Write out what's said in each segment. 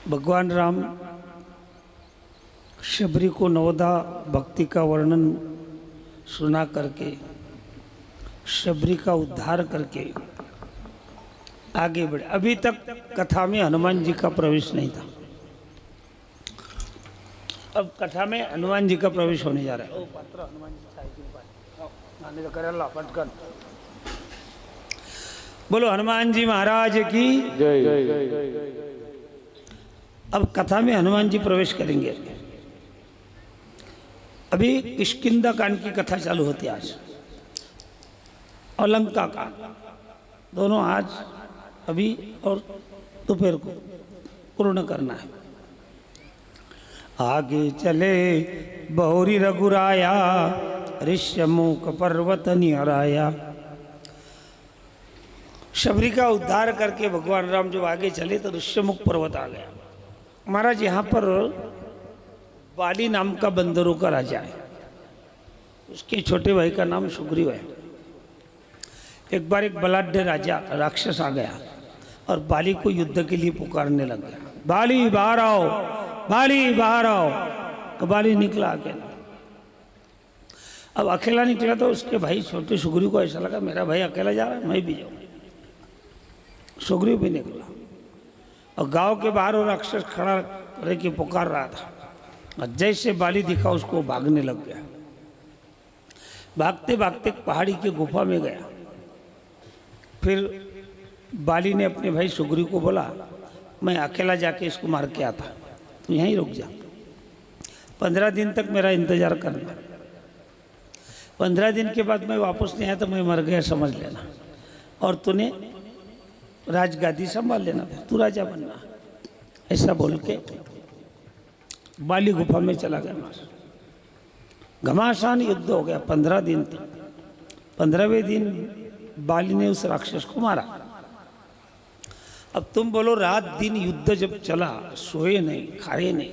भगवान राम शबरी को नवदा भक्ति का वर्णन सुना करके शबरी का उद्धार करके आगे बढ़े। अभी तक कथा में हनुमान जी का प्रवेश नहीं था, अब कथा में हनुमान जी का प्रवेश होने जा रहा है। बोलो हनुमान जी महाराज की जय। अब कथा में हनुमान जी प्रवेश करेंगे। अभी किष्किंधा कांड की कथा चालू होती है आज, और लंका कांड, दोनों आज अभी और दोपहर को पूर्ण करना है। आगे चले बहुरी रघुराया, ऋष्यमुख पर्वत निहराया। शबरी का उद्धार करके भगवान राम जब आगे चले तो ऋष्यमुख पर्वत आ गया। महाराज यहाँ पर बाली नाम का बंदरों का राजा है, उसके छोटे भाई का नाम सुग्रीव है। एक बार एक बलाढ्य राजा राक्षस आ गया और बाली को युद्ध के लिए पुकारने लग गया, बाली बाहर आओ, बाली बाहर आओ। तो बाली निकला अकेला। अब अकेला निकला तो उसके भाई छोटे सुग्रीव को ऐसा लगा मेरा भाई अकेला जा रहा है, मैं भी जाऊँ। सुग्रीव भी निकला और गांव के बाहर वो राक्षस खड़ा रह के पुकार रहा था, और जैसे बाली दिखा उसको भागने लग गया। भागते भागते पहाड़ी की गुफा में गया। फिर बाली ने अपने भाई सुग्रीव को बोला मैं अकेला जाके इसको मार के आता, तू यहीं रुक जा, 15 दिन तक मेरा इंतजार करना। 15 दिन के बाद मैं वापस नहीं आया तो मैं मर गया समझ लेना, और तूने राजगादी संभाल लेना, फिर तू राजा बनना। ऐसा बोल के बाली गुफा में चला गया। घमासान युद्ध हो गया 15 दिन तक। 15वें दिन बाली ने उस राक्षस को मारा। अब तुम बोलो रात दिन युद्ध जब चला, सोए नहीं खाए नहीं,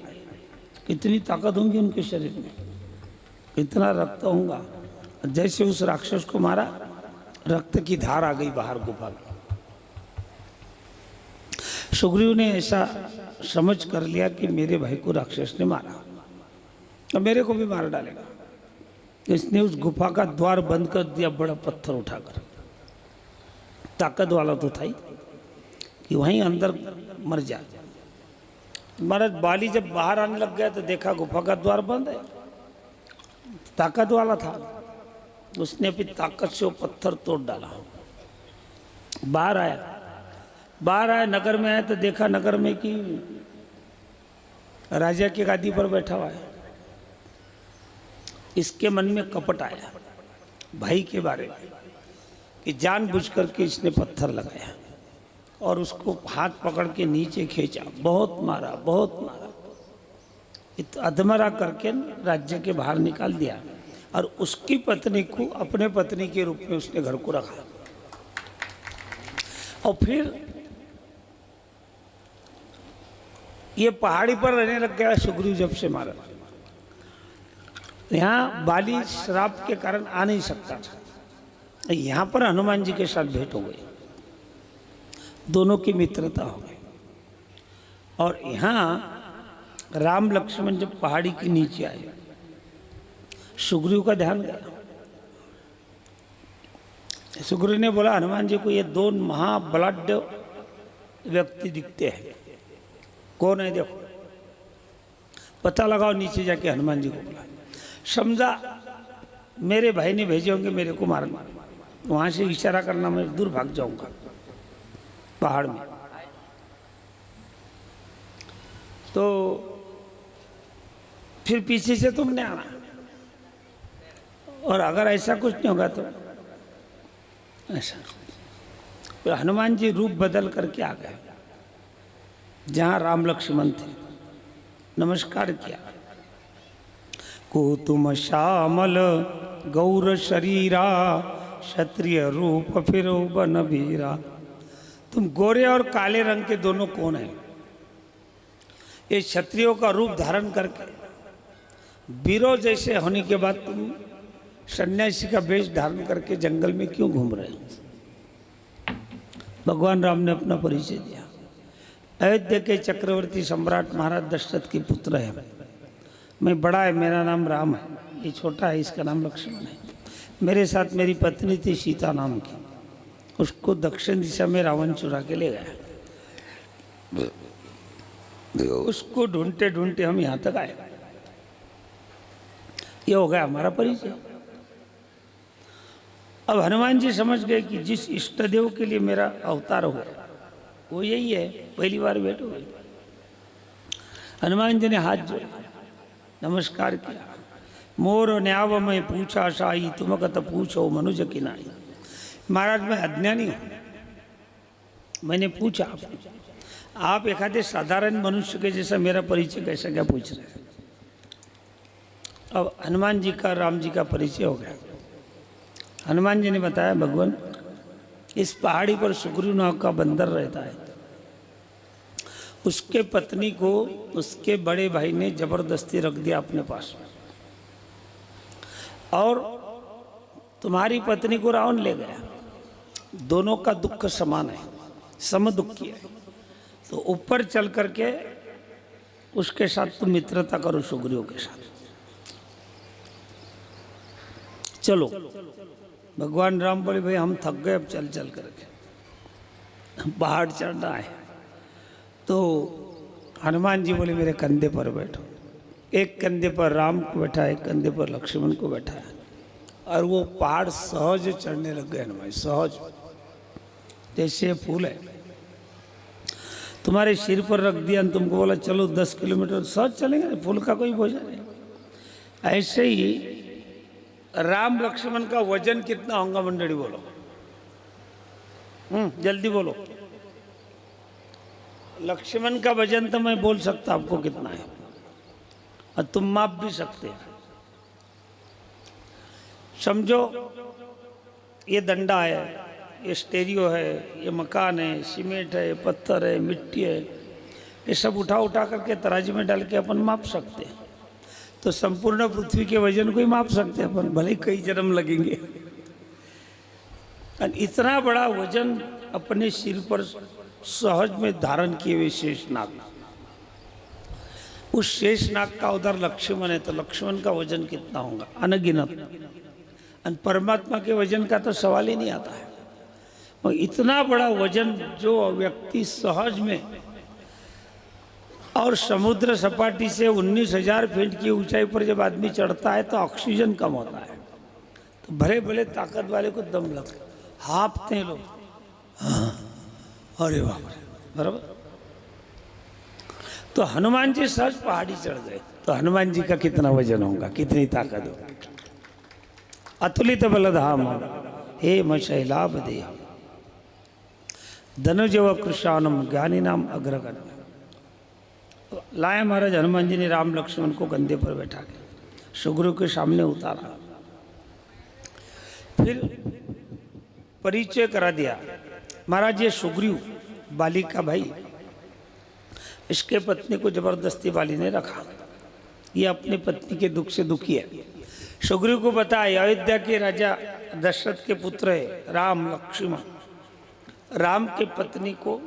कितनी ताकत होंगी उनके शरीर में, कितना रक्त होगा। जैसे उस राक्षस को मारा, रक्त की धार आ गई बाहर गुफा में। सुग्रीव ने ऐसा समझ कर लिया कि मेरे भाई को राक्षस ने मारा तो मेरे को भी मार डालेगा। इसने उस गुफा का द्वार बंद कर दिया, बड़ा पत्थर उठाकर। ताकत वाला तो था ही कि वहीं अंदर मर जाए। महाराज बाली जब बाहर आने लग गया तो देखा गुफा का द्वार बंद है। ताकत वाला था, उसने अपनी ताकत से वो पत्थर तोड़ डाला। बाहर आया नगर में आया तो देखा नगर में कि राजा की गादी पर बैठा हुआ है। इसके मन में कपट आया भाई के बारे में कि जानबूझ करके इसने पत्थर लगाया और उसको हाथ पकड़ के नीचे खींचा, बहुत मारा। अधमरा करके राज्य के बाहर निकाल दिया, और उसकी पत्नी को अपने पत्नी के रूप में उसने घर को रखा। और फिर ये पहाड़ी पर रहने लग गया सुग्रीव जब से मारा। यहाँ बाली श्राप के कारण आ नहीं सकता था। यहाँ पर हनुमान जी के साथ भेंट हो गई, दोनों की मित्रता हो गई। और यहाँ राम लक्ष्मण जब पहाड़ी के नीचे आए, सुग्रीव का ध्यान गया। सुग्रीव ने बोला हनुमान जी को ये 2 महाबलाढ्य व्यक्ति दिखते हैं, कौन है देखो, पता लगाओ। नीचे जाके हनुमान जी को बोला, समझा मेरे भाई ने भेजे होंगे मेरे को मारना। वहाँ से इशारा करना, मैं दूर भाग जाऊंगा पहाड़ में। तो फिर पीछे से तुमने आना, और अगर ऐसा कुछ नहीं होगा तो ऐसा। तो हनुमान जी रूप बदल करके आ गए जहाँ राम लक्ष्मण थे, नमस्कार किया। कुतुम श्यामल गौर शरीरा, क्षत्रिय रूप फिर बन वीरा। तुम गोरे और काले रंग के दोनों कौन हैं? ये क्षत्रियों का रूप धारण करके वीरों जैसे होने के बाद तुम सन्यासी का वेश धारण करके जंगल में क्यों घूम रहे हो? भगवान राम ने अपना परिचय दिया। अयोध्या के चक्रवर्ती सम्राट महाराज दशरथ के पुत्र है। मैं बड़ा है, मेरा नाम राम है, ये छोटा है, इसका नाम लक्ष्मण है। मेरे साथ मेरी पत्नी थी सीता नाम की, उसको दक्षिण दिशा में रावण चुरा के ले गया। उसको ढूंढते ढूंढते हम यहाँ तक आए। ये हो गया हमारा परिचय। अब हनुमान जी समझ गए कि जिस इष्ट देव के लिए मेरा अवतार हुआ वो यही है, पहली बार भेंट हो गई। हनुमान जी ने हाथ जोड़े, नमस्कार किया। मोर न्याव में पूछा शाही, तुम कत पूछो मनुज की नाई। महाराज मैं अज्ञानी हूँ, मैंने पूछा आप एखादे साधारण मनुष्य के जैसा मेरा परिचय कैसा क्या पूछ रहे हैं। अब हनुमान जी का राम जी का परिचय हो गया। हनुमान जी ने बताया भगवान इस पहाड़ी पर सुग्रीव नाम का बंदर रहता है, उसके पत्नी को उसके बड़े भाई ने जबरदस्ती रख दिया अपने पास, और तुम्हारी पत्नी को रावण ले गया। दोनों का दुख समान है, सम दुखी है। तो ऊपर चल करके उसके साथ तुम मित्रता करो, सुग्रीव के साथ चलो। भगवान राम बोले भाई हम थक गए, अब चल चल करके पहाड़ चढ़ना है। तो हनुमान जी बोले मेरे कंधे पर बैठो। एक कंधे पर राम को बैठा, एक कंधे पर लक्ष्मण को बैठा, और वो पहाड़ सहज चढ़ने लग गए। हनुमान सहज, जैसे फूल है तुम्हारे सिर पर रख दिया, तुमको बोला चलो 10 किलोमीटर, सहज चलेंगे, फूल का कोई बोझा नहीं। ऐसे ही राम लक्ष्मण का वजन कितना होगा मंडली, बोलो जल्दी बोलो। लक्ष्मण का वजन तो मैं बोल सकता आपको कितना है, और तुम माप भी सकते हैं। समझो ये डंडा है, ये स्टेरियो है, ये मकान है, सीमेंट है, पत्थर है, मिट्टी है, ये सब उठा उठा करके तराजू में डाल के अपन माप सकते हैं। तो संपूर्ण पृथ्वी के वजन को ही माप सकते हैं अपन, भले ही कई जन्म लगेंगे। और इतना बड़ा वजन अपने सिर पर सहज में धारण किए हुए शेषनाग, उस शेषनाग का उधर लक्ष्मण है, तो लक्ष्मण का वजन कितना होगा, अनगिनत। और परमात्मा के वजन का तो सवाल ही नहीं आता है। और इतना बड़ा वजन जो व्यक्ति सहज में, और समुद्र सपाटी से 19,000 फीट की ऊंचाई पर जब आदमी चढ़ता है तो ऑक्सीजन कम होता है, तो भले भले ताकत वाले को दम लगता, हाँफते हैं लोग, हाँ, अरे बाप रे, बराबर। तो हनुमान जी सहज पहाड़ी चढ़ गए, तो हनुमान जी का कितना वजन होगा, कितनी ताकत होगी। अतुलित बलधाम हे मशैलाभ दे धनुजव कृशानम ज्ञानी नाम अग्रगण। लाया महाराज हनुमान जी ने राम लक्ष्मण को कंधे पर बैठा के सुग्रीव के सामने उतारा, फिर परिचय करा दिया। महाराज ये सुग्रीव बाली का भाई, इसके पत्नी को जबरदस्ती बाली ने रखा, ये अपनी पत्नी के दुख से दुखी है। सुग्रीव को बताया अयोध्या के राजा दशरथ के पुत्र है राम लक्ष्मण, राम के पत्नी को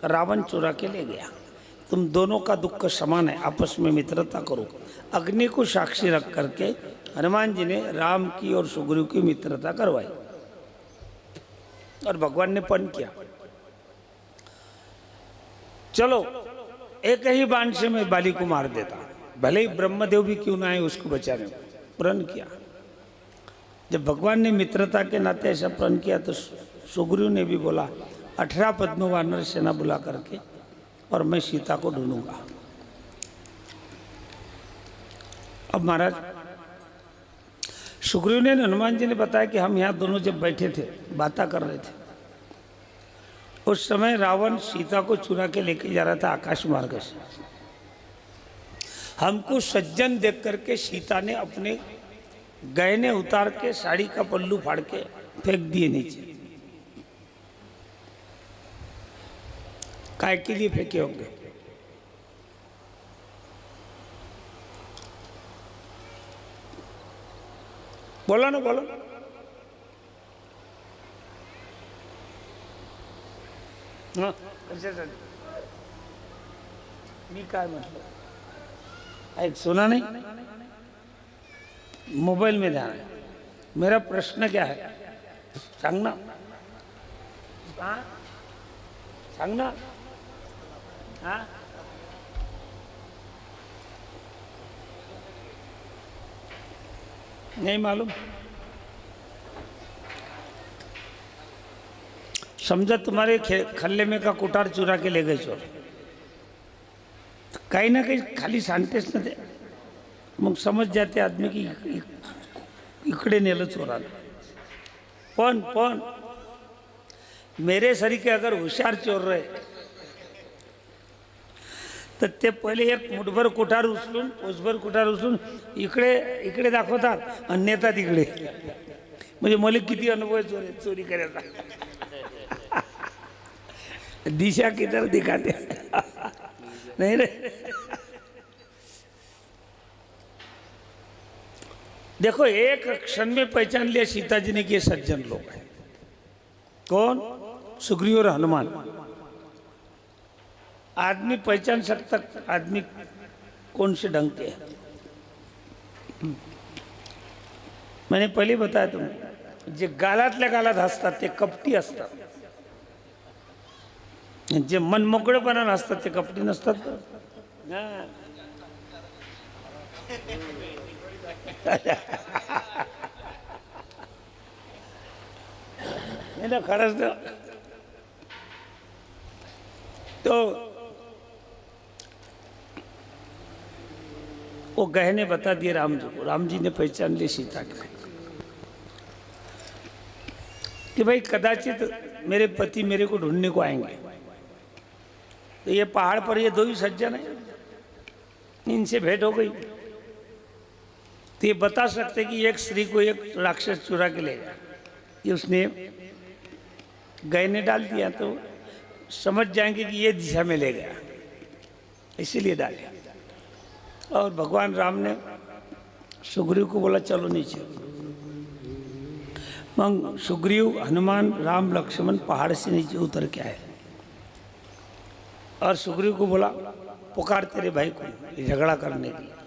रावण चुरा के ले गया, तुम दोनों का दुख समान है, आपस में मित्रता करो। अग्नि को साक्षी रख करके हनुमान जी ने राम की और सुग्रीव की मित्रता करवाई, और भगवान ने पन किया, चलो एक ही बाण से मैं बाली को मार देता, भले ही ब्रह्मदेव भी क्यों ना आए उसको बचाने, प्रण किया। जब भगवान ने मित्रता के नाते ऐसा प्रण किया तो सुग्रीव ने भी बोला 18 पद्म वानर सेना बुला करके और मैं सीता को ढूंढूंगा। अब महाराज सुग्रीव ने हनुमान जी ने बताया कि हम यहाँ दोनों जब बैठे थे बातें कर रहे थे, उस समय रावण सीता को चुरा के लेके जा रहा था आकाश मार्ग से। हमको सज्जन देख करके सीता ने अपने गहने उतार के साड़ी का पल्लू फाड़ के फेंक दिए नीचे। काय के लिए फेंके होंगे? बोला ना, बोलो। हाँ, मी काय म्हटलं ऐक, सुना नहीं, मोबाइल में ध्यान है। मेरा प्रश्न क्या है, सांग ना, हाँ सांग ना, हाँ नहीं मालूम। समझा तुम्हारे खल्ले में का कुटार चुरा के ले गए चोर, काही ना काही खाली सांगतेच ना ते, मग समज जाते आदमी की इकडे नेलं चोराला। पण मेरे सरीके अगर हुशार चोर रहे तर ते पहिले एक मुठभर कुठार उचलून पोसभर कुठार उचलून इकडे इकडे दाखवतात आणि नेतात इकडे। म्हणजे मला किती अनुभव आहे चोरी करायचा। दिशा किधर दिखाते नहीं रे। देखो एक क्षण में पहचान लिया सीता जी ने कि ये सज्जन लोग हैं। कौन? सुग्रीव और हनुमान। आदमी पहचान सकता आदमी कौन से ढंग के है। मैंने पहले बताया तुमको, जे गालातल्या गालात हसतात ते कपटी असतात, जे मन मोकळेपणाने असतात ते कपटी नसतात। नहीं ना, खरंच ना। तो वो गहने बता दिए राम जी को। राम जी ने पहचान ली सीता के कि भाई कदाचित मेरे पति मेरे को ढूंढने को आएंगे, तो ये पहाड़ पर ये दो ही सज्जन हैं, इनसे भेंट हो गई तो ये बता सकते कि एक स्त्री को एक राक्षस चुरा के ले गया। ये उसने गहने डाल दिया तो समझ जाएंगे कि ये दिशा में ले गया, इसीलिए डाले। और भगवान राम ने सुग्रीव को बोला चलो नीचे। मग सुग्रीव हनुमान राम लक्ष्मण पहाड़ से नीचे उतर के आए और सुग्रीव को बोला पुकार तेरे भाई को झगड़ा करने के लिए।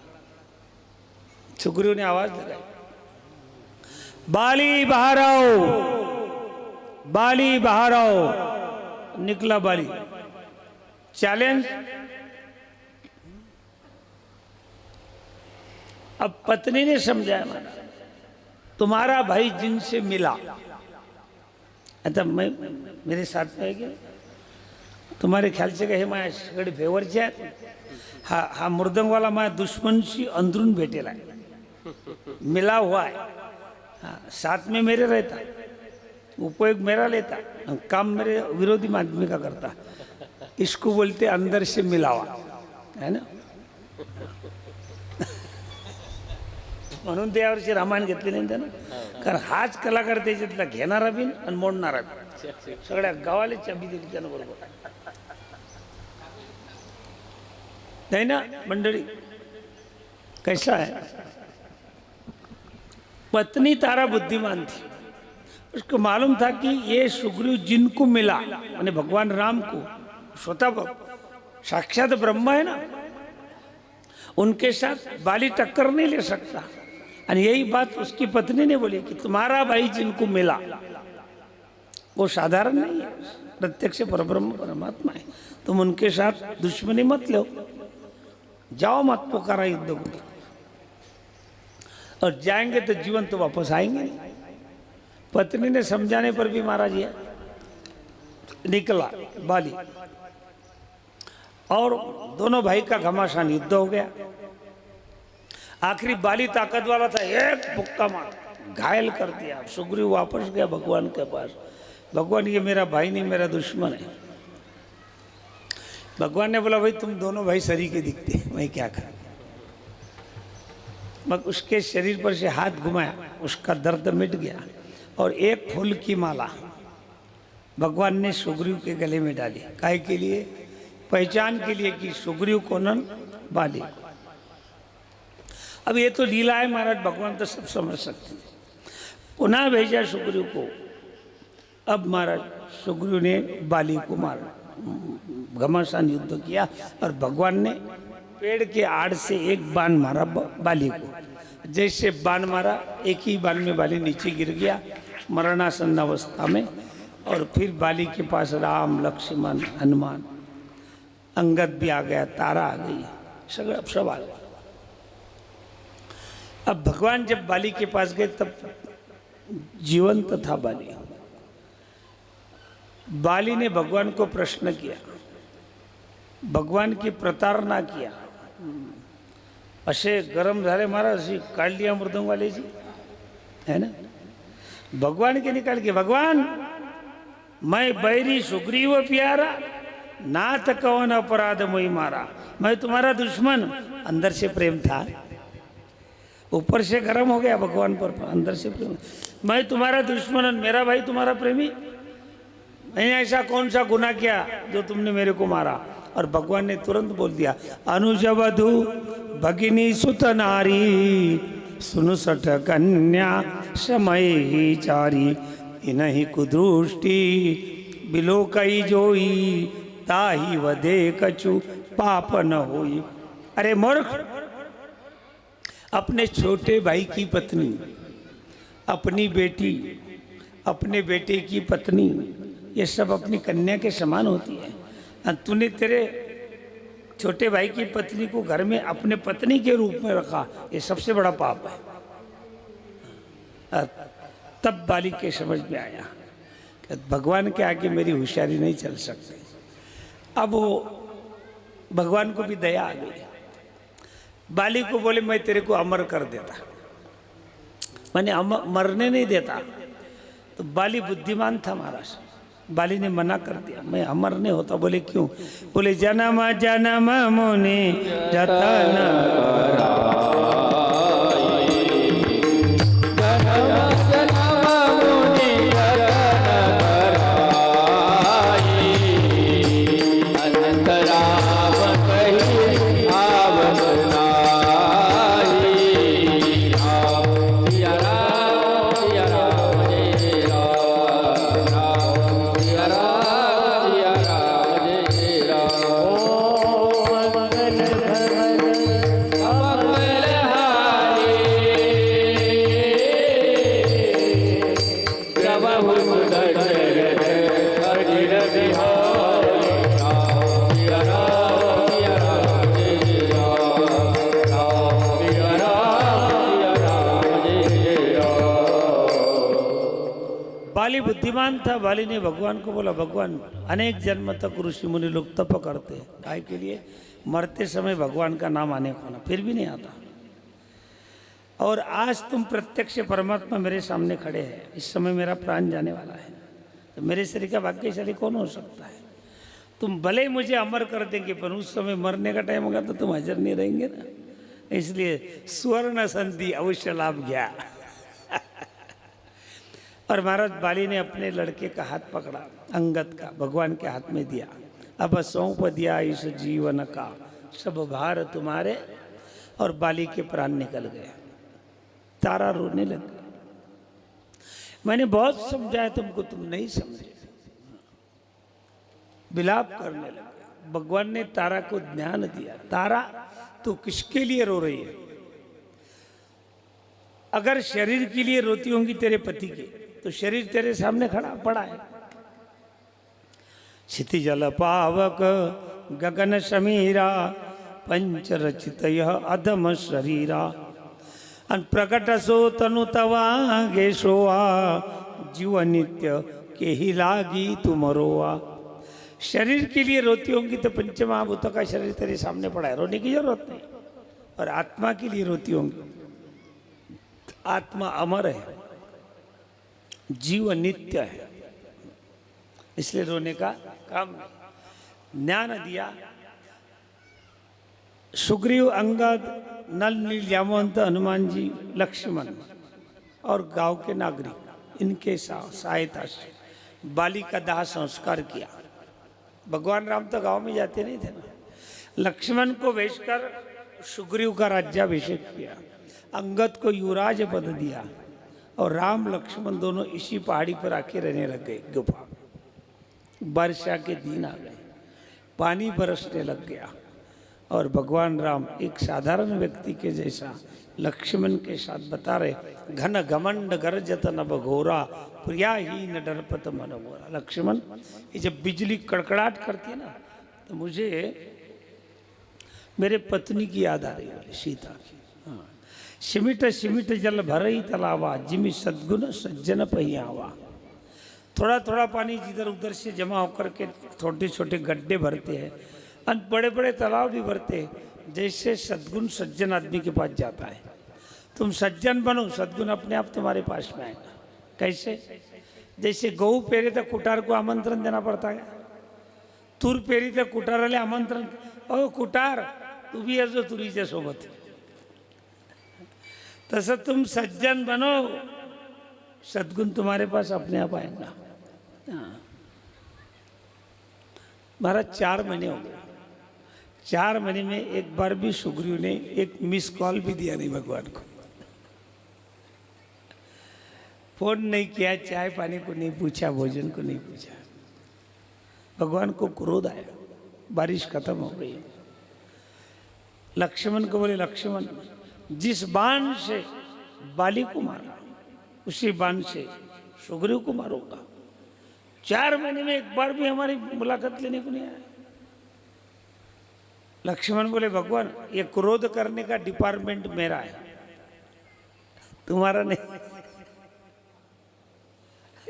सुग्रीव ने आवाज लगाई, बाली बाहर आओ, बाली बाहर आओ। निकला बाली। चैलेंज। अब पत्नी ने समझाया, तुम्हारा भाई जिनसे मिला, आता मैं मेरे साथ में गया, तुम्हारे ख्याल से हे माझ्या सगळे फेवरचे आहेत। हा मृदंगवाला माझ्या दुश्मनशी अंदरून भेटेला है, मिला हुआ है। हाँ, साथ में मेरे रहता, उपयोग मेरा लेता, काम मेरे विरोधी आदमी का करता। इसको बोलते अंदर से मिलावा, है ना। म्हणून ते यावर्षी रामायण घेतले नाही त्यानं, कारण हाच कलाकार त्याच्यातला घेणारा बिन आणि मोडणारा बिन, सगळ्या गावाला चाबी दिली त्यानं बरोबर। नहीं ना मंडली, कैसा है, पत्नी तारा बुद्धिमान थी, उसको मालूम था कि ये सुग्रीव जिनको मिला माने भगवान राम को, स्वतः साक्षात ब्रह्म है ना, उनके साथ बाली टक्कर नहीं ले सकता। और यही बात उसकी पत्नी ने बोली कि तुम्हारा भाई जिनको मिला वो साधारण नहीं है, प्रत्यक्ष परब्रह्म परमात्मा है, तुम उनके साथ दुश्मनी मत लो, जाओ मत पुकारा युद्ध को, और जाएंगे तो जीवन तो वापस आएंगे नहीं। पत्नी ने समझाने पर भी महाराज ये निकला बाली, और दोनों भाई का घमासान युद्ध हो गया। आखिरी बाली ताकत वाला था, एक मुक्का मार घायल कर दिया। सुग्रीव वापस गया भगवान के पास, भगवान ये मेरा भाई नहीं मेरा दुश्मन है। भगवान ने बोला भाई तुम दोनों भाई शरीर के दिखते, मैं क्या करूं। मग उसके शरीर पर से हाथ घुमाया, उसका दर्द मिट गया, और एक फूल की माला भगवान ने सुग्रीव के गले में डाली। काहे के लिए? पहचान के लिए कि सुग्रीव कौन, बाली। अब ये तो लीला है महाराज, भगवान तो सब समझ सकते हैं। पुनः भेजा सुग्रीव को। अब महाराज सुग्रीव ने बाली को मारा, घमासान युद्ध किया और भगवान ने पेड़ के आड़ से एक बाण मारा बाली को। जैसे बाण मारा, एक ही बाण में बाली नीचे गिर गया मरणासन अवस्था में। और फिर बाली के पास राम, लक्ष्मण, हनुमान, अंगद भी आ गया, तारा आ गई, सब आ गया। अब भगवान जब बाली के पास गए तब जीवंत था बाली। बाली ने भगवान को प्रश्न किया, भगवान की प्रताड़ना किया। असे गरम झाले महाराज जी, काढ़ लिया मृदंग वाले जी, है ना। भगवान के निकाल के, भगवान मैं बैरी सुग्रीव प्यारा, नाथ कवन अपराध मोई मारा। मैं तुम्हारा दुश्मन, अंदर से प्रेम था, ऊपर से गर्म हो गया भगवान पर, अंदर से प्रेम। मैं तुम्हारा दुश्मन और मेरा भाई तुम्हारा प्रेमी, मैंने ऐसा कौन सा गुनाह किया जो तुमने मेरे को मारा। और भगवान ने तुरंत बोल दिया, अनुज वधु भगिनी सुत नारी, सुनु सठ कन्या समय ही चारी, इनहि कुदृष्टि बिलो कई जोई, ताही वधे कछु पाप न होई। अरे मूर्ख, अपने छोटे भाई की पत्नी, अपनी बेटी, अपने बेटे की पत्नी, ये सब अपनी कन्या के समान होती है। तूने तेरे छोटे भाई की पत्नी को घर में अपने पत्नी के रूप में रखा, ये सबसे बड़ा पाप है। तब बाली के समझ में आया कि भगवान के आगे मेरी होशियारी नहीं चल सकती। अब वो भगवान को भी दया आ गई। बाली को बोले मैं तेरे को अमर कर देता, मैंने मरने नहीं देता। तो बाली बुद्धिमान था महाराज, बाली ने मना कर दिया, मैं अमर नहीं होता। बोले क्यों? बोले जन्म जन्म मुनि जतन, बाली बुद्धिमान था। बाली ने भगवान को बोला, भगवान अनेक जन्म तक ऋषि मुनि लोग तप करते हैं, काय के लिए? मरते समय भगवान का नाम आने को ना, फिर भी नहीं आता। और आज तुम प्रत्यक्ष परमात्मा मेरे सामने खड़े हैं, इस समय मेरा प्राण जाने वाला है, तो मेरे शरीर का भाग्यशाली कौन हो सकता है? तुम भले ही मुझे अमर कर देंगे, पर उस समय मरने का टाइम होगा तो तुम हाजिर नहीं रहेंगे ना। इसलिए स्वर्ण संधि अवश्य लाभ गया। और महाराज बाली ने अपने लड़के का हाथ पकड़ा, अंगद का, भगवान के हाथ में दिया। अब सौंप दिया इस जीवन का सब भार तुम्हारे। और बाली के प्राण निकल गए। तारा रोने लग गया, मैंने बहुत समझाया तुमको, तुम नहीं समझे। विलाप करने लगे। भगवान ने तारा को ज्ञान दिया, तारा तू किसके लिए रो रही है? अगर शरीर के लिए रोती होंगी तेरे पति के, तो शरीर तेरे सामने खड़ा पड़ा है। क्षिति जल पावक गगन समीरा, पंच रचित यह अधम शरीरा, अन प्रकट सो तनु तवा गे सोआ, जीव नित्य के ही लागी तुम रोआ। शरीर के लिए रोती होंगी तो पंचमहाभूतों का शरीर तेरे सामने पड़ा है, रोने की जरूरत नहीं। और आत्मा के लिए रोती होंगी, आत्मा अमर है, जीव नित्य है, इसलिए रोने का काम नहीं। ज्ञान दिया। सुग्रीव, अंगद, नल, नील, जामवंत, हनुमान जी, लक्ष्मण और गांव के नागरिक, इनके सहायता से बाली का दाह संस्कार किया। भगवान राम तो गांव में जाते नहीं थे ना। लक्ष्मण को भेजकर सुग्रीव का राज्याभिषेक किया, अंगद को युवराज पद दिया, और राम लक्ष्मण दोनों इसी पहाड़ी पर आके रहने लग गए गुफा। वर्षा के दिन आ गए। पानी बरसने लग गया और भगवान राम एक साधारण व्यक्ति के जैसा लक्ष्मण के साथ बता रहे, घन घमंड गर्जत नभ घोरा प्रिया ही न डरपत मन मोरा। लक्ष्मण, ये जब बिजली कड़कड़ाहट करती है ना, तो मुझे मेरे पत्नी की याद आ रही है, सीता की। हाँ, सिमिट सिमिट जल भरई तलावा, जिमि सद्गुण सज्जन पहियावा। थोड़ा थोड़ा पानी जिधर उधर से जमा होकर के छोटे छोटे गड्ढे भरते हैं और बड़े बड़े तालाब भी भरते हैं। जैसे सद्गुण सज्जन आदमी के पास जाता है, तुम सज्जन बनो, सद्गुण अपने आप तुम्हारे पास में आएगा। कैसे? जैसे गऊ पेरे तो कुटार को आमंत्रण देना पड़ता है, तूर पेरी तो कुटाराले आमंत्रण, ओ कुटार तू भी असो तुरीच्या सोबत। तसं तुम सज्जन बनो, सद्गुण तुम्हारे पास अपने आप आएगा। महाराज 4 महीने हो गए, 4 महीने में एक बार भी सुग्रीव ने एक मिस कॉल भी दिया नहीं भगवान को, फोन नहीं किया, चाय पानी को नहीं पूछा, भोजन को नहीं पूछा। भगवान को क्रोध आया, बारिश खत्म हो गई। लक्ष्मण को बोले, लक्ष्मण जिस बाण से बाली को मारा उसी बाण से सुग्रीव को मारूंगा। 4 महीने में एक बार भी हमारी मुलाकात लेने को नहीं आया। लक्ष्मण बोले, भगवान ये क्रोध करने का डिपार्टमेंट मेरा है, तुम्हारा नहीं।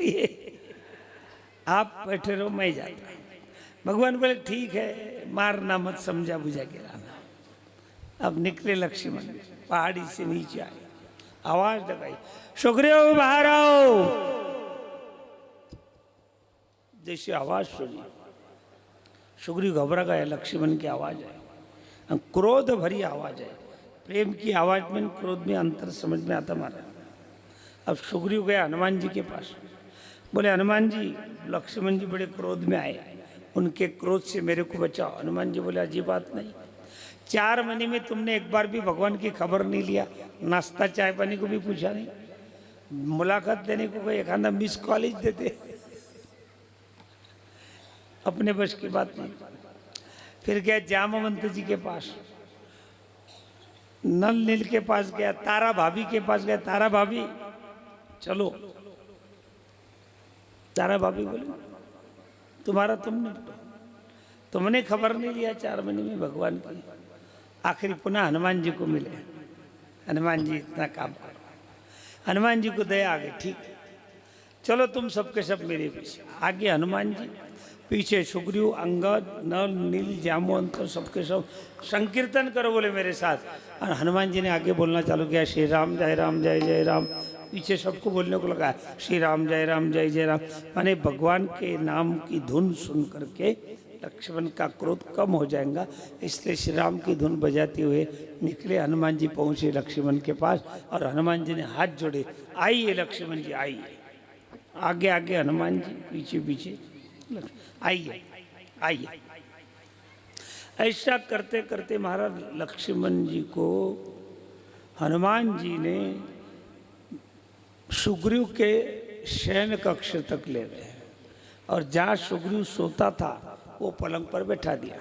ये आप बैठे रहो, मैं जाता। भगवान बोले, ठीक है, मारना मत, समझा बुझा के लाना। अब निकले लक्ष्मण, पहाड़ी से नीचे आए, आवाज लगाई, सुग्रीव बाहर आओ। जैसे आवाज सुनी, सुग्रीव घबरा गया। लक्ष्मण की आवाज है, क्रोध भरी आवाज है। प्रेम की आवाज में क्रोध में अंतर समझ में आता मारा। अब सुग्रीव गया हनुमान जी के पास, बोले, हनुमान जी लक्ष्मण जी बड़े क्रोध में आए, उनके क्रोध से मेरे को बचाओ। हनुमान जी बोले, अजीब बात नहीं, 4 महीने में तुमने एक बार भी भगवान की खबर नहीं लिया, नाश्ता चाय पानी को भी पूछा नहीं, मुलाकात देने को कोई एक आधा मिस कॉल देते, अपने बस की बात नहीं। फिर गया जामवंत जी के पास, नल नील के पास गया, तारा भाभी के पास गया, तारा भाभी चलो। तारा भाभी बोले, तुम्हारा तुमने खबर नहीं लिया 4 महीने में भगवान की। आखिरी पुनः हनुमान जी को मिले, हनुमान जी इतना काम करो। हनुमान जी को दया आ गई, ठीक चलो तुम सबके सब मेरे पीछे। आगे हनुमान जी, पीछे सुग्रीव, अंगद, नल नील जामवंत, सबके सब संकीर्तन करो बोले मेरे साथ। और हनुमान जी ने आगे बोलना चालू किया, श्री राम जय राम जय जय राम। पीछे सबको बोलने को लगा, श्री राम जय राम जय जय राम। माने भगवान के नाम की धुन सुन करके लक्ष्मण का क्रोध कम हो जाएगा, इसलिए श्री राम की धुन बजाते हुए निकले। हनुमान जी पहुंचे लक्ष्मण के पास और हनुमान जी ने हाथ जोड़े, आइए लक्ष्मण जी आइए। आगे आगे हनुमान जी, पीछे पीछे, आइए आइए। ऐसा करते करते महाराज लक्ष्मण जी को हनुमान जी ने सुग्रीव के शयन कक्ष तक ले गए और जहाँ सुग्रीव सोता था वो पलंग पर बैठा दिया।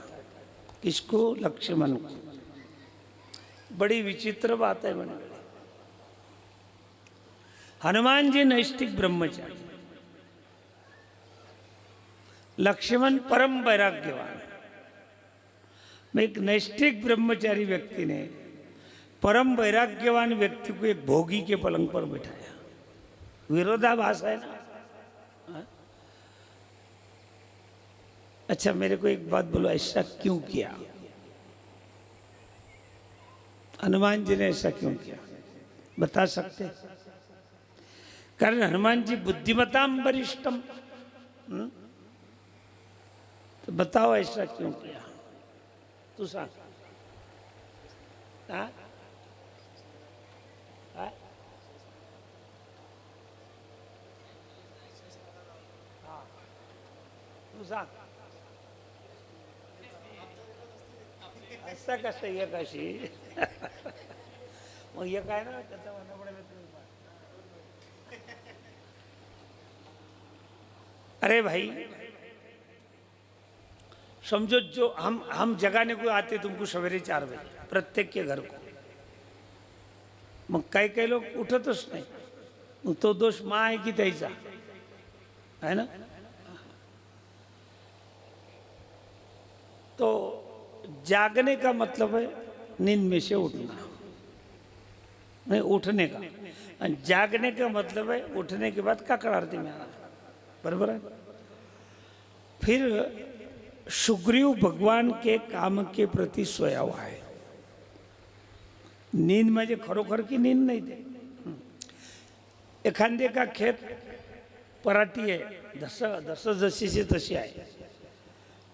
किसको? लक्ष्मण को। बड़ी विचित्र बात है मैंने। हनुमान जी नैष्ठिक ब्रह्मचारी, लक्ष्मण परम वैराग्यवान। एक नैष्ठिक ब्रह्मचारी व्यक्ति ने परम वैराग्यवान व्यक्ति को एक भोगी के पलंग पर बिठाया। विरोधाभास है ना। अच्छा मेरे को एक बात बोलो, ऐसा क्यों किया? हनुमान जी ने ऐसा क्यों किया बता सकते? कारण हनुमान जी बुद्धिमताम वरिष्ठम। तो बताओ ऐसा क्यों किया? तू सांग। हाँ? हाँ? तू सांग। ऐसा कसं ये कशी मग ये काय ना त्याचा म्हणणं पडेल। अरे भाई, समझो जो हम जगाने को आते तुमको सवेरे 4 बजे प्रत्येक के घर को, मग काही काही लोक उठतच नाही, मग तो दोष मा आहे की त्याचा है ना. तो जागने का मतलब है नींद में से उठना, नहीं उठने का, और जागने का मतलब है उठने के बाद काकड़ आरती में आना. बराबर है. फिर सुग्रीव भगवान के काम के प्रति सोया हुआ है. नींद म्हणजे खरोखर की नींद नहीं थे. एखादे का खेत पराठी है, दस जशी से तशी आहे,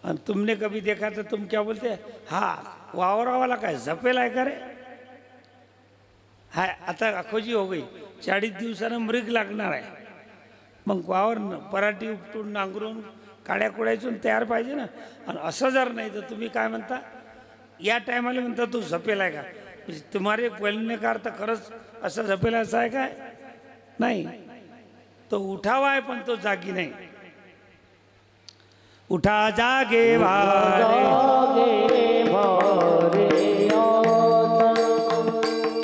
और तुमने कभी देखा तो तुम क्या बोलते हैं, हाँ वावरा वाला काय झपेला आहे का रे. हाय आता अखोजी हो गई, 40 दिवसानं मृग लागणार आहे, मग वावर पराठी उपटून नांगरून काड्या कुडायचून तयार पाहिजे ना. आणि असं जर नाही तर तुम्ही काय म्हणता, या टायमाला म्हणता तू झपेला आहे का. म्हणजे तुम्हारे बोलणे का अर्थ खरंच असं झपेला असं आहे काय. नाही, तो उठावा आहे पण तो जागी नाही. उठा जागे वारे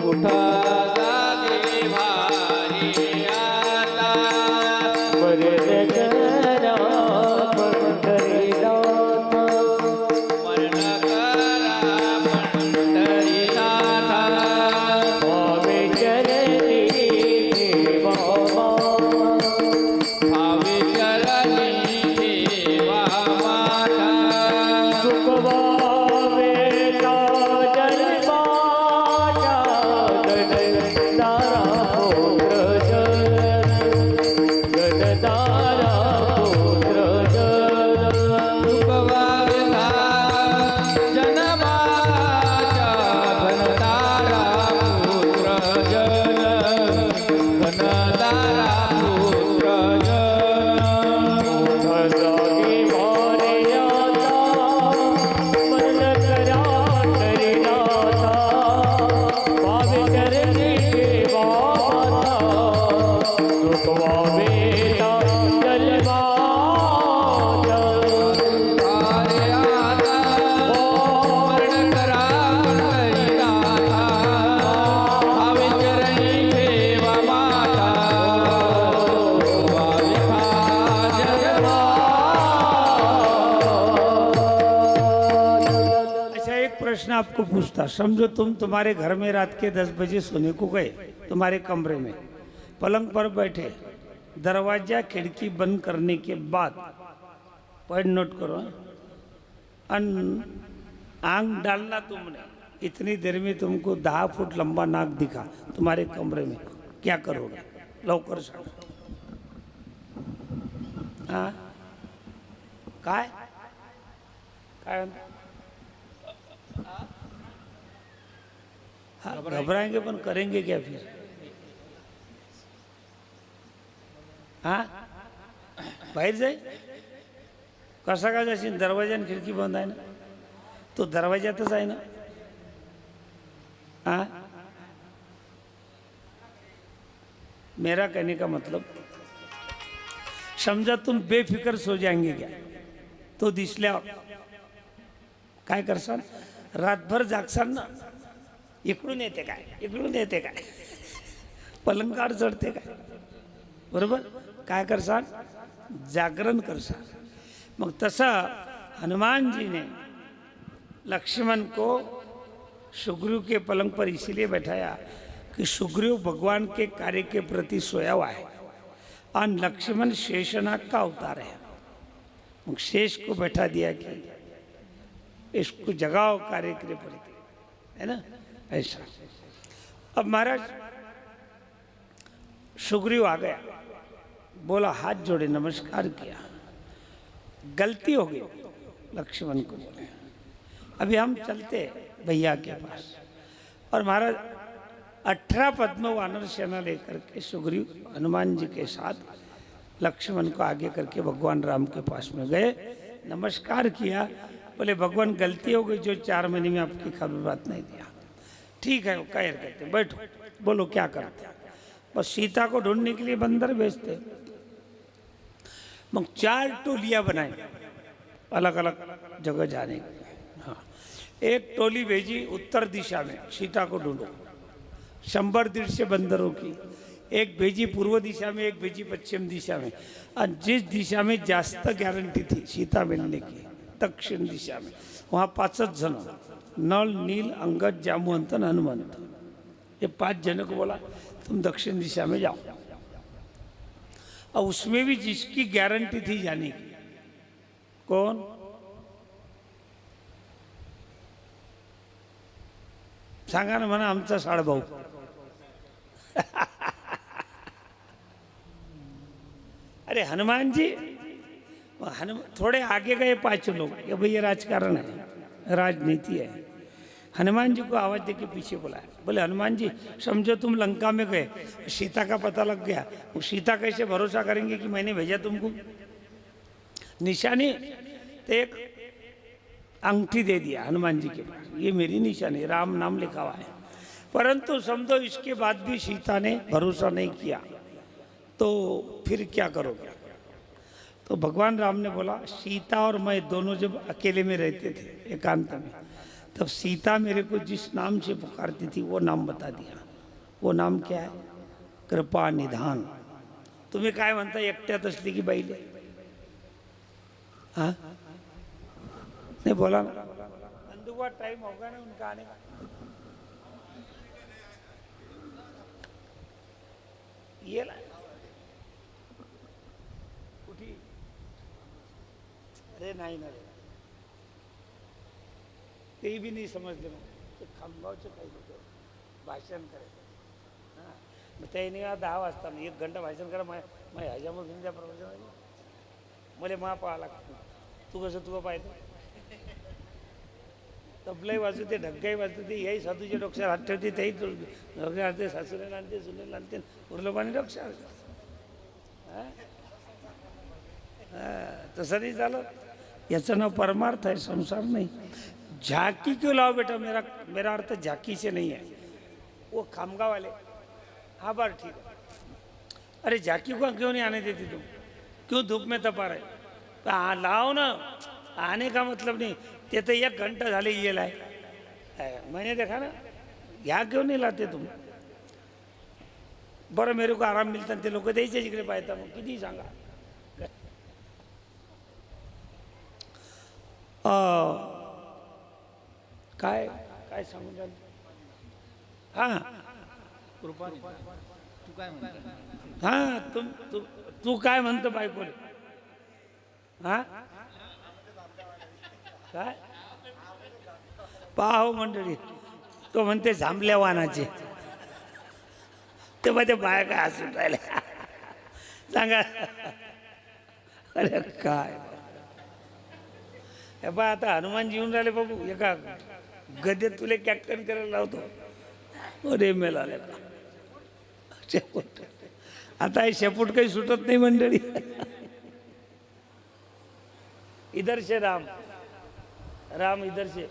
उठा जागे भारी आता बरे करा पंढरीनाथ मरण करा पंढरीनाथ भावे चरणी ठेवा भावे चरणी ठेवा माता चुकवावे प्रश्न आपको पूछता, समझो तुम तुम्हारे घर में रात के 10 बजे सोने को गए, तुम्हारे कमरे में पलंग पर बैठे, दरवाजा खिड़की बंद करने के बाद, पॉइंट नोट करो, आंख डालना तुमने, इतनी देर में तुमको 10 फुट लंबा नाक दिखा तुम्हारे कमरे में, क्या करोगे. लवकर सांगा. हाँ काय काय म्हणता. हाँ, घबराएंगे पण करेंगे क्या फिर. हाँ बाहेर जाई कसा का जाशील, दरवाजा आणि खिडकी बंद आहे ना, तो दरवाजातच आहे ना. हाँ मेरा कहने का मतलब, समझा तुम बेफिकर सो जाएंगे क्या, तो दिसल्या काय करसान, रातभर जागसान ना, इकडून येते काय इकडून येते काय, पलंगावर चढते काय. बरोबर, काय करसान, जागरण करसान. मग तसा हनुमान जी ने लक्ष्मण को सुग्रीव के पलंग पर इसीलिए बैठाया कि सुग्रीव भगवान के कार्य के प्रति सोया हुआ है और लक्ष्मण शेषनाग का अवतार है. मग शेष को बैठा दिया कि इसको जगाओ कार्य के प्रति, है ना, ऐसा. अब महाराज सुग्रीव आ गया, बोला, हाथ जोड़े नमस्कार किया, गलती हो गई लक्ष्मण को बोले, अभी हम चलते भैया के पास. और महाराज 18 पद्म वानर सेना लेकर के सुग्रीव हनुमान जी के साथ लक्ष्मण को आगे करके भगवान राम के पास में गए, नमस्कार किया. बोले भगवान गलती हो गई, जो 4 महीने में आपकी खबर बात नहीं दिया. ठीक है, वो कह करते, बैठो, बोलो क्या करते. बस सीता को ढूंढने के लिए बंदर भेजते. मग 4 टोलियां बनाई अलग अलग जगह जाने के लिए। हाँ, एक टोली भेजी उत्तर दिशा में, सीता को ढूंढो, 100-150 बंदरों की। एक भेजी पूर्व दिशा में, एक भेजी पश्चिम दिशा में। और जिस दिशा में जास्त गॅरंटी थी सीता मिलने की, दक्षिण दिशा में, वहाँ 5 जन, नल, नील, अंगद, जामवंत, हनुमंत, ये 5 जनों को बोला तुम दक्षिण दिशा में जाओ। और उसमें भी जिसकी गारंटी थी जाने की, कौन? सांगा ना म्हणा, आमचा साळभाऊ। अरे हनुमान जी, थोड़े आगे गए 5 लोग, ये भाई ये राजकारण है, राजनीति है। हनुमान जी को आवाज देके पीछे बुलाया, बोले हनुमान जी समझो तुम लंका में गए, सीता का पता लग गया, वो सीता कैसे भरोसा करेंगे कि मैंने भेजा तुमको? निशानी तो एक अंगठी दे दिया हनुमान जी के पास, ये मेरी निशानी, राम नाम लिखा हुआ है। परंतु समझो इसके बाद भी सीता ने भरोसा नहीं किया, तो फिर क्या करोगे? तो भगवान राम ने बोला, सीता और मैं दोनों जब अकेले में रहते थे एकांत में, तब सीता मेरे को जिस नाम से पुकारती थी वो नाम बता दिया। वो नाम क्या है? कृपा निधान। तुम्हें काय म्हणता एकट्यात असली की बाईले? हाँ नहीं बोला ना, अंदुआ टाइम होगा ना उनका आने का। ये ला उठी, अरे नाही ना रे, ते भी नाही समजले मग ते खामगावचे काही लोक भाषण करायचं। हां मग त्याने 10 वाजता 1 घंटा भाषण करा, मग ह्याच्यामुळे घेऊन द्या प्रवचन, मला मा पाहा लागतं, तू कसं तुला पाहतो, तबलाही वाजवते, ढग्गाही वाजवते, याही साधूच्या डोक्यावर हात ठेवते, त्याही डोक्यावर आणते, सासूने आणते, सुनेला आणते, उरलं पाणी डोक्यावर। तसं नाही झालं, याचं नाव परमार्थ आहे, संसार नहीं। झाकी क्यों लाओ बेटा, मेरा अर्थ झाकी से नहीं है, वो खामगा वाले। हाँ बार ठीक है, अरे झाकी को क्यों नहीं आने देती तुम, क्यों धूप में तपा रहे? हाँ लाओ ना, आने का मतलब नहीं, ते तो 1 घंटा झाले ये लाए, मैंने देखा ना, यहाँ क्यों नहीं लाते तुम? बरं मेरे को आराम मिलता ते लोक द्यायचे जिकडे पाहता, मग किती सांगा। काय काय सांगून राहिलं? हां कृपा तू काय म्हणतो? हां तू काय म्हणतो बायकोले? हां काय पाहो मंडळी, तो म्हणते झांबल्या वाहनाचे, तेव्हा ते बाया काय हसून राहिल्या सांगा। अरे काय हे बा, आता हनुमान येऊन राहिले बाबू, एका गदेत तुले कॅप्टन करायला लावतो, अरे मेलाले शेपूट। आता हे शेपूट काही सुटत नाही मंडळी। इधर से राम, राम इधर से,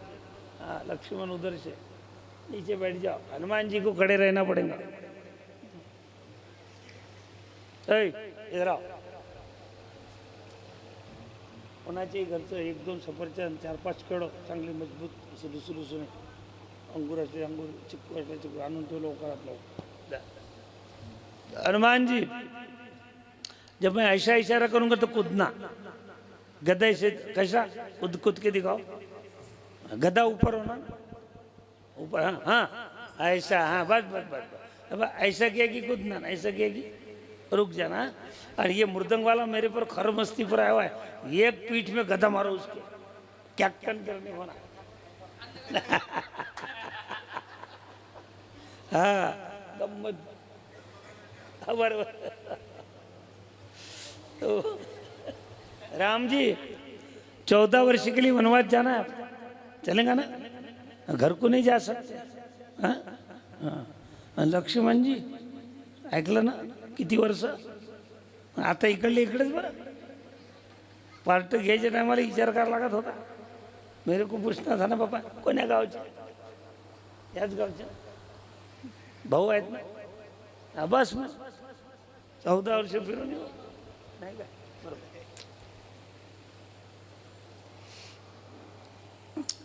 हाँ लक्ष्मण उधर से, नीचे बैठ जाओ, हनुमान जी को खड़े रहना पड़ेगा। इधर आओ, कोणाच्याही घरचं 1-2 सफरचंद, 4-5 केळं चांगली मजबूत असे लुसूलुसून अंगूर असले अंगूर, चिक्कू असले चिक्कू आणून तो लवकरात लवकर। हनुमान जी जब मैं ऐसा इशारा करूंगा तो कूदना, गदा से कैसा कूद कूद के दिखाओ, गदा ऊपर होना, ऊपर, हाँ हाँ ऐसा, हाँ बस बस बस बस, अब ऐसा किया कि कूदना, ऐसा किया कि रुक जाना। और ये मृदंग वाला मेरे पर खर मस्ती पर आया हुआ है, एक पीठ में गदा मारो उसके, कैप्टन करने होना। हाँ गम्मत, बराबर। तो राम जी 14 वर्ष के लिए वनवास जाना है, चलेगा ना? घर को नहीं जा सकते। हाँ हाँ लक्ष्मण जी ऐकलं ना, किती वर्ष आता इकडले इकडेच बरं, पार्ट घ्यायच्या टायमाला विचार करावा लागत होता। मेरे को पूछना था ना बाबा कोण्या गावचे, याच गावचे भाऊ आहेत ना, हा बस मग 14 वर्ष फिरून येऊ, नाही का? बरोबर।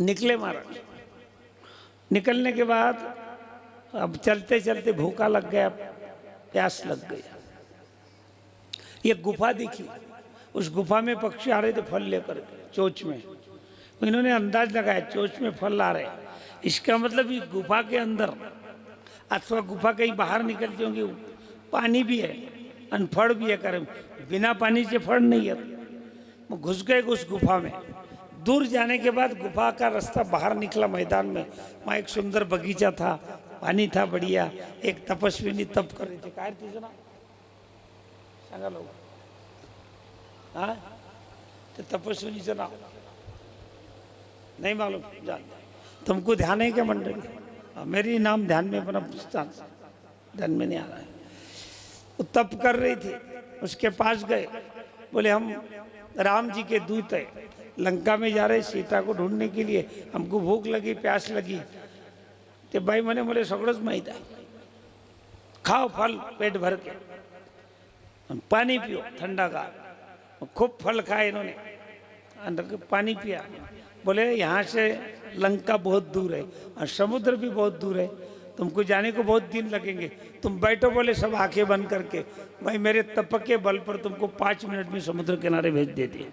निकले महाराज। निकलने के बाद अब चलते चलते भूखा लग गया, प्यास लग गया। ये गुफा दिखी, उस गुफा में पक्षी आ रहे थे फल लेकर चोंच में। इन्होंने अंदाज लगाया चोंच में फल आ रहे, इसका मतलब ये गुफा के अंदर अथवा गुफा कहीं बाहर निकलती होंगी, पानी भी है और फल भी है। कर बिना पानी से फल नहीं है। वो घुस गए उस गुफा में। दूर जाने के बाद गुफा का रास्ता बाहर निकला मैदान में। वहाँ एक सुंदर बगीचा था, पानी था बढ़िया। एक तपस्विनी तप कर रही थी। काय तुझं नाव सांगा लोग? हाँ, तो तपस्विनीचं नाव नहीं मालूम? जान तुमको ध्यान है क्या मंडली? मेरी नाम ध्यान में बना, ध्यान में नहीं आ रहा है। वो तप कर रही थी, उसके पास गए, बोले हम राम जी के दूत है, लंका में जा रहे सीता को ढूंढने के लिए, हमको भूख लगी प्यास लगी। ते भाई मैंने बोले सगळंच माहित आहे, खाओ फल पेट भर के, पानी पियो ठंडा का। खूब फल खाए इन्होंने, पानी पिया। बोले यहाँ से लंका बहुत दूर है और समुद्र भी बहुत दूर है, तुमको जाने को बहुत दिन लगेंगे, तुम बैठो। बोले सब आंखें बंद करके, भाई मेरे तप के बल पर तुमको 5 मिनट में समुद्र किनारे भेज देती।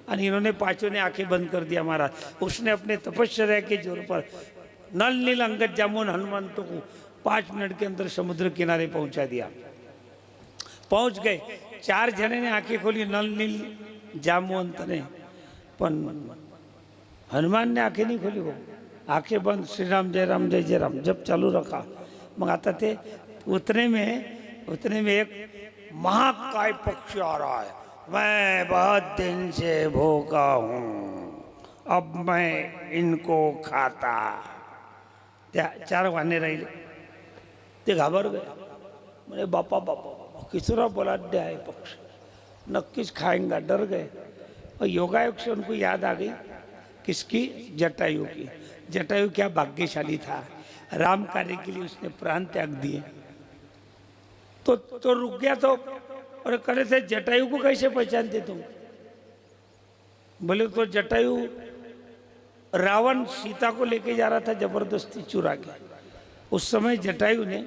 और इन्होंने पांचों ने आंखें बंद कर दिया महाराज। उसने अपने तपस्या के जोर पर नल नील अंगद जामुन हनुमंतों को 5 मिनट के अंदर समुद्र किनारे पहुंचा दिया। पहुंच गए, 4 जने ने आंखें खोली, नल नील जामुवंत ने, पण हनुमान ने आंखें नहीं खोली। वो आंखें बंद, श्री राम जय राम जय जय राम जब चालू रखा। मग आता थे उतने में एक महाकाय पक्षी आ रहा है, मैं बहुत दिन से भूखा हूँ, अब मैं इनको खाता। त्या 4 वाने राहिले, ते घाबर गए। मैंने बापा बापा किसरा बलाढ्य है पक्षी, नक्कीच खाएंगा, डर गए। और योगायोग से उनको याद आ गई किसकी? जटायु की। जटायु क्या भाग्यशाली था, राम कार्य के लिए उसने प्राण त्याग दिए। तो रुक गया। तो और करे थे जटायु को कैसे पहचानते तुम? बोले तो जटायु रावण सीता को लेके जा रहा था जबरदस्ती चुरा के। उस समय जटायु ने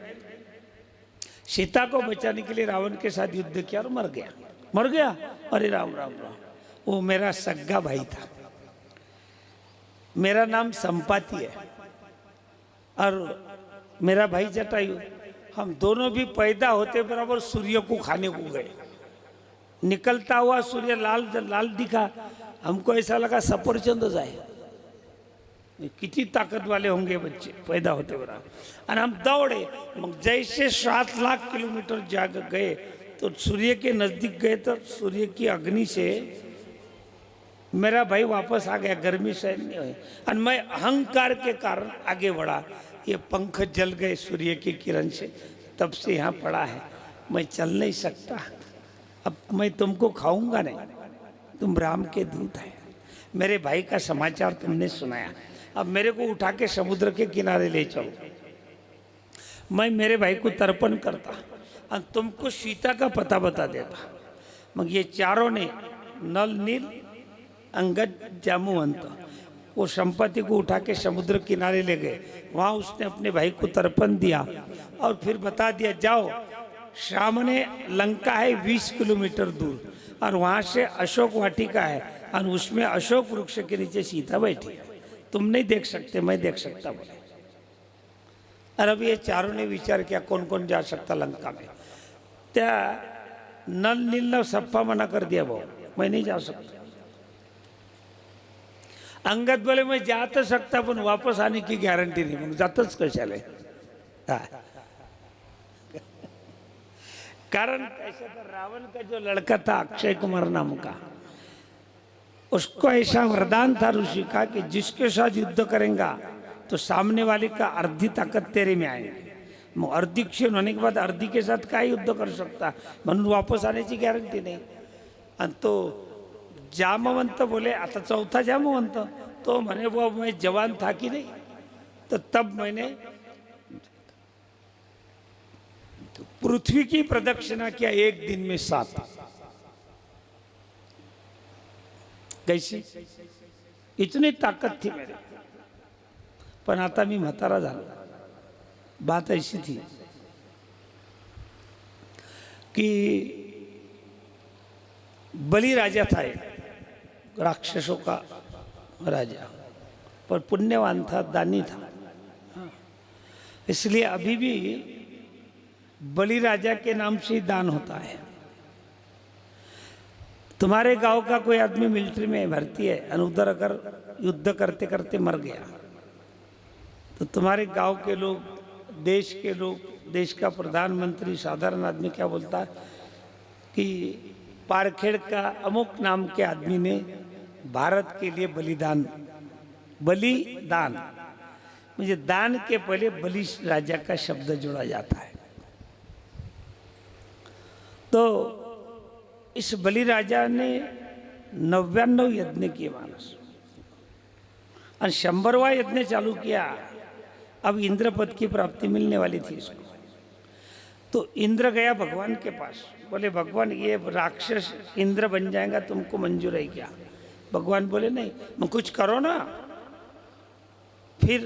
सीता को बचाने के लिए रावण के साथ युद्ध किया और मर गया। अरे राम राम राम, वो मेरा सग्गा भाई था। मेरा नाम संपाति है और मेरा भाई जटायु, हम दोनों भी पैदा होते बराबर सूर्य को खाने को गए। निकलता हुआ सूर्य लाल दिखा, हमको ऐसा लगा सफरचंद जाए। कितनी ताकत वाले होंगे बच्चे पैदा होते बराबर। और हम दौड़े, जैसे 7 लाख किलोमीटर जा गए तो सूर्य के नजदीक गए तो सूर्य की अग्नि से मेरा भाई वापस आ गया, गर्मी सहन नहीं हुई। और मैं अहंकार के कारण आगे बढ़ा, ये पंख जल गए सूर्य की किरण से, तब से यहाँ पड़ा है। मैं चल नहीं सकता, अब मैं तुमको खाऊंगा नहीं, तुम राम के दूत हैं। मेरे भाई का समाचार तुमने सुनाया, अब मेरे को उठा के समुद्र के किनारे ले चलो। मैं मेरे भाई को तर्पण करता और तुमको सीता का पता बता देता। मग ये चारों ने नल नील अंगद जामुवंत वो संपत्ति को उठा के समुद्र किनारे ले गए। वहाँ उसने अपने भाई को तर्पण दिया और फिर बता दिया जाओ, सामने लंका है 20 किलोमीटर दूर और वहाँ से अशोक वाटिका है और उसमें अशोक वृक्ष के नीचे सीता बैठी है, तुम नहीं देख सकते, मैं देख सकता बोले। और अब ये चारों ने विचार किया कौन कौन जा सकता लंका में। त्या नल नील ने सप्पा मना कर दिया, भाऊ मैं नहीं जा सकता। अंगद बोले मैं जा तो सकता पण वापस आने की गारंटी नहीं, मग जातच कशाले। कारण कैसे था, रावण का जो लड़का था अक्षय कुमार नाम का, उसको ऐसा वरदान था ऋषि का कि जिसके साथ युद्ध करेगा तो सामने वाले का अर्धी ताकत तेरे में आएगी। मग अर्धी क्षण होने के बाद अर्धी के साथ काय युद्ध कर सकता, म्हणून वापस आने की गॅरंटी नाही। आणि तो जामवंत बोले, आता चौथा जामवंत तो म्हणे वो मैं जवान था कि नहीं, तो तब मैंने पृथ्वी की प्रदक्षिणा किया 1 दिन में 7। कैसी इतनी ताकत थी मेरे। पण आता मी म्हातारा झालो. बात ऐसी थी कि बलि राजा था, एक राक्षसों का राजा, पर पुण्यवान था, दानी था. इसलिए अभी भी बलि राजा के नाम से ही दान होता है. तुम्हारे गांव का कोई आदमी मिलिट्री में भर्ती है और उधर अगर युद्ध करते करते मर गया तो तुम्हारे गांव के लोग, देश के लोग, देश का प्रधानमंत्री, साधारण आदमी क्या बोलता है कि पारखेड़ का अमुक नाम के आदमी ने भारत के लिए बलिदान, बलिदान मुझे दान के पहले बलि राजा का शब्द जोड़ा जाता है. तो इस बलि राजा ने 99 यज्ञ किए मानस और 100वां यज्ञ चालू किया. अब इंद्र पद की प्राप्ति मिलने वाली थी इसको. तो इंद्र गया भगवान के पास, बोले भगवान ये राक्षस इंद्र बन जाएगा, तुमको मंजूर है क्या? भगवान बोले नहीं, मैं कुछ करो ना. फिर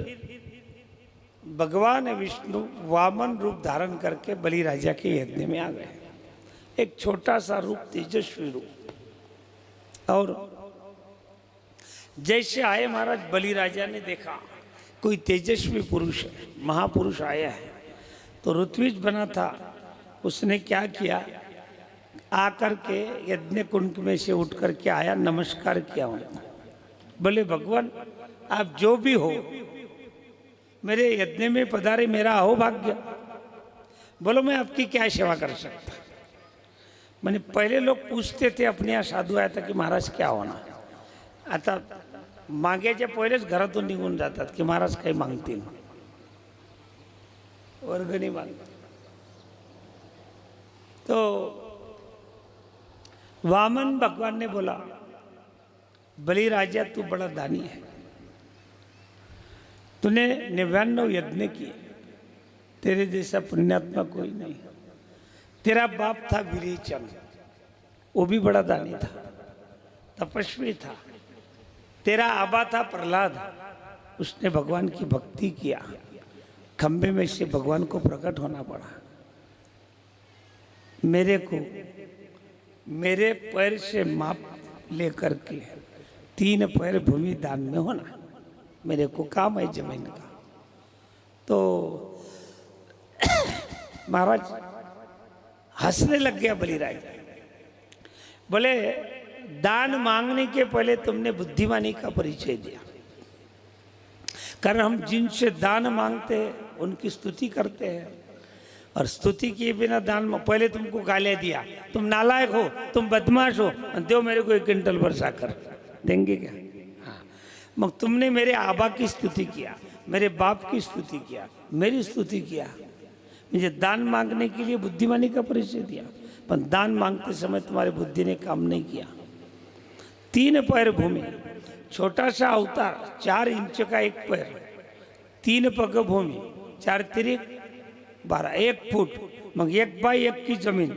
भगवान विष्णु वामन रूप धारण करके बलि राजा के यज्ञ में आ गए. एक छोटा सा रूप, तेजस्वी रूप. और जैसे आए महाराज, बलि राजा ने देखा कोई तेजस्वी पुरुष है, महापुरुष आया है. तो ऋत्विज बना था, उसने क्या किया, आकर के यज्ञ कुंड में से उठ करके आया, नमस्कार किया उनको. बोले भगवान आप जो भी हो, मेरे यज्ञ में पधारे, मेरा अहो भाग्य. बोलो मैं आपकी क्या सेवा कर सकता. मैंने पहले लोग पूछते थे, अपने यहाँ साधू आया था की महाराज क्या होना. आता मागायच्या पहिलेच घरातून निघून जातात की महाराज काही मागतील, वर्गणी मागतात. तो वामन भगवान ने बोला बलि राजा तू बड़ा दानी है, तूने 99 यज्ञ किए, तेरे जैसा पुण्यात्मा कोई नहीं. तेरा बाप था विरेचन, वो भी बड़ा दानी था, तपस्वी था. तेरा आबा था प्रहलाद, उसने भगवान की भक्ति किया, खंबे में से भगवान को प्रकट होना पड़ा. मेरे को मेरे पैर से माप लेकर के 3 पैर भूमि दान में होना, मेरे को काम है जमीन का. तो महाराज हंसने लग गया बलि राजा. बोले दान मांगने के पहले तुमने बुद्धिमानी का परिचय दिया. कारण हम जिनसे दान मांगते हैं उनकी स्तुति करते हैं, और स्तुति किए बिना दान में पहले तुमको गालियां दिया, तुम नालायक हो, तुम बदमाश हो, दो मेरे को 1 क्विंटल वर्षा कर देंगे क्या? हाँ. मग तुमने मेरे आबा की स्तुति किया, मेरे बाप की स्तुति किया, मेरी स्तुति किया, मुझे दान मांगने के लिए बुद्धिमानी का परिचय दिया, पर दान मांगते समय तुम्हारी बुद्धि ने काम नहीं किया. 3 पैर भूमि, छोटा सा अवतार, 4 इंच का 1 पैर, 3 पग भूमि, 4 तिरिक 12, 1 फुट, मग 1 बाय 1 की जमीन.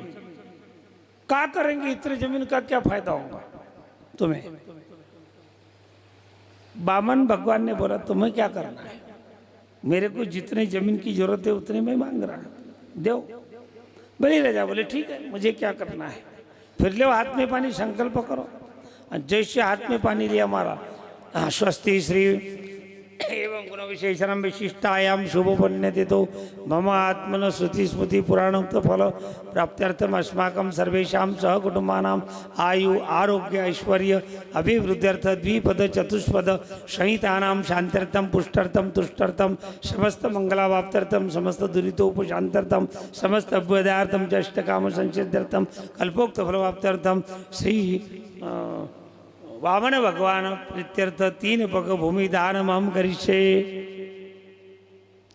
क्या करेंगे इतने जमीन का, क्या फायदा होगा तुम्हें? बामन भगवान ने बोला तुम्हें क्या करना है, मेरे को जितने जमीन की जरूरत है उतने में मांग रहा, दो. बलि राजा बोले ठीक है, मुझे क्या करना है. फिर लो हाथ में पानी, संकल्प करो. जैसे हाथ में पानी लिया मारा, स्वस्ति श्री एवं गुण विशेषण विशिष्टायाम शुभ पुण्यते तो मम आत्मन श्रुति स्मृति पुराणोक्त फल प्राप्त्यर्थम अस्माकं सर्वेषां सह कुटुंबानां आयु आरोग्य ऐश्वर्य अभिवृद्ध्यर्थ द्विपद चतुष्पद संहितानां शांत्यर्थम पुष्टर्थम तुष्टर्थम समस्त मंगलावाप्त्यर्थम समस्त दुरितोपशांत्यर्थम समस्त अभ्युदयार्थम च अष्टकाम संसिद्ध्यर्थम कल्पोक्त फलवाप्त्यर्थम श्री वामन भगवान प्रीत्यर्थ 3 पग भूमि दान हम करिष्ये.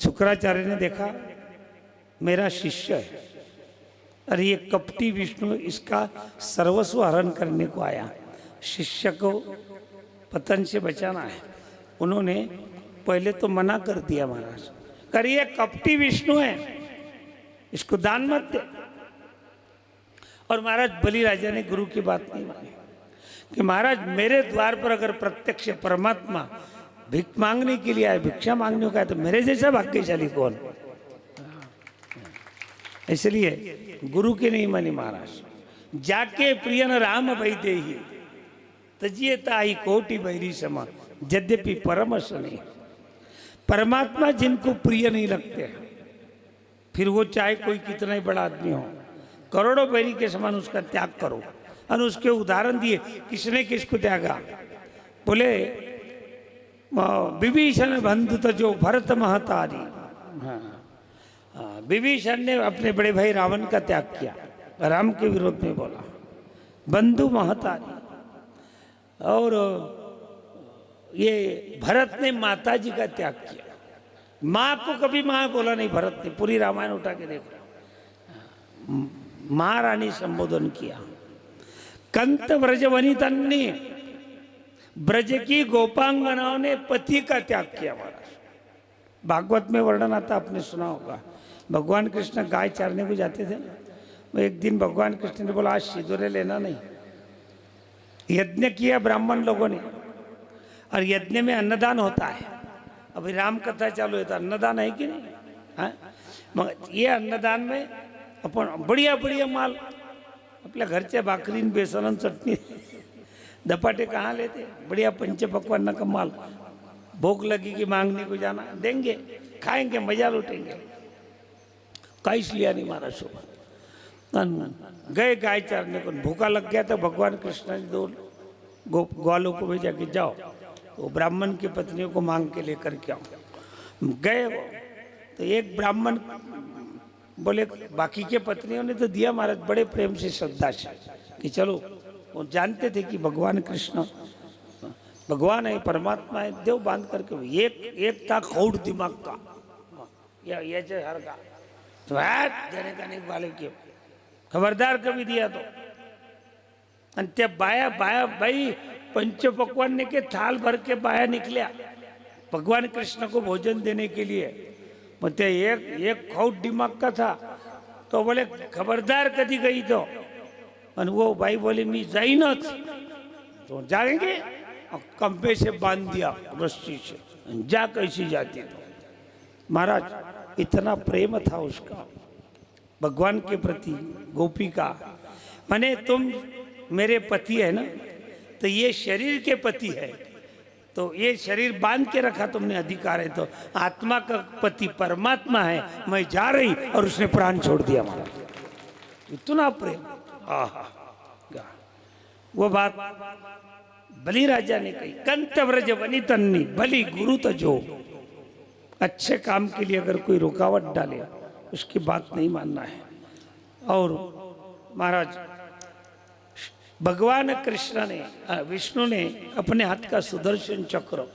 शुक्राचार्य ने देखा मेरा शिष्य है, अरे ये कपटी विष्णु इसका सर्वस्व हरण करने को आया, शिष्य को पतन से बचाना है. उन्होंने पहले तो मना कर दिया महाराज, कर ये कपटी विष्णु है, इसको दान मत दे. और महाराज बलि राजा ने गुरु की बात नहीं मानी कि महाराज मेरे द्वार पर अगर प्रत्यक्ष परमात्मा भिख मांगने के लिए आए, भिक्षा मांगने को आए, तो मेरे जैसा भाग्यशाली कौन। इसलिए गुरु के नहीं मानी महाराज, जाके प्रियन राम भई देहि तजिए ताई कोटि बैरी समा, यद्यपि परमश नहीं। परमात्मा जिनको प्रिय नहीं लगते, फिर वो चाहे कोई कितना ही बड़ा आदमी हो, करोड़ों बैरी के समान उसका त्याग करो। और उसके उदाहरण दिए, किसने किसको त्यागा। बोले विभीषण बंधु तजो भरत महतारी। हाँ, विभीषण ने अपने बड़े भाई रावण का त्याग किया, राम के विरोध में बोला, बंधु महतारी। और ये भरत ने माता जी का त्याग किया, माँ को कभी माँ बोला नहीं भरत ने, पूरी रामायण उठा के देखो, महारानी संबोधन किया। कंत ब्रज वनितन्नी, ब्रज की गोपांगनाओं ने पति का त्याग किया महाराज। भागवत में वर्णन आता, आपने सुना होगा, भगवान कृष्ण गाय चारने को जाते थे ना, वो एक दिन भगवान कृष्ण ने बोला आज सिंदूर लेना नहीं। यज्ञ किया ब्राह्मण लोगों ने, और यज्ञ में अन्नदान होता है। अभी राम कथा चालू है तो अन्नदान है कि नहीं, हाँ? मगर ये अन्नदान में अपन बढ़िया बढ़िया माल, आपल्या घरच्या भाकरीन बेसन चटणी दपाटे कहाँ लेते, बढ़िया पंच पकवान का माल, भूख लगी कि मांगने को जाना, देंगे, खाएंगे, मजा लूटेंगे। काइस लिया नहीं मारा शोभा, गए गाय चारने को, भूखा लग गया तो भगवान कृष्ण ने दो ग्वालों को भेजा कि जाओ वो ब्राह्मण की पत्नियों को मांग के लेकर के आओ। गए वो, तो एक ब्राह्मण बोले, बाकी के पत्नियों ने तो दिया महाराज बड़े प्रेम से श्रद्धा से कि चलो, वो जानते थे कि भगवान कृष्ण भगवान है, परमात्मा है, देव बांध करके। एक था खौड़ दिमाग का, ये हर का तो देने का नहीं वाले क्यों, खबरदार कभी दिया तो। अंत्य बाया बाया भाई पंच पकवान ने के थाल भर के बाया निकलिया भगवान कृष्ण को भोजन देने के लिए। मतलब एक खौट दिमाग का था, तो बोले खबरदार कदी गई तो, और वो भाई बोले मी जाई न तो जाएंगे, और कंबे से बांध दिया रस्सी से, जा कैसी जाती तो। महाराज इतना प्रेम था उसका भगवान के प्रति, गोपी का। माने तुम मेरे पति है ना, तो ये शरीर के पति है, तो ये शरीर बांध के रखा तुमने, अधिकार है, तो आत्मा का पति परमात्मा है, मैं जा रही, और उसने प्राण छोड़ दिया महाराज। इतना प्रेम, आहा, वो बात बलि राजा ने कही, कंत ब्रज वनितन्नी बलि गुरु तजो। अच्छे काम के लिए अगर कोई रुकावट डाले उसकी बात नहीं मानना है। और महाराज भगवान कृष्ण ने, विष्णु ने अपने हाथ का सुदर्शन चक्र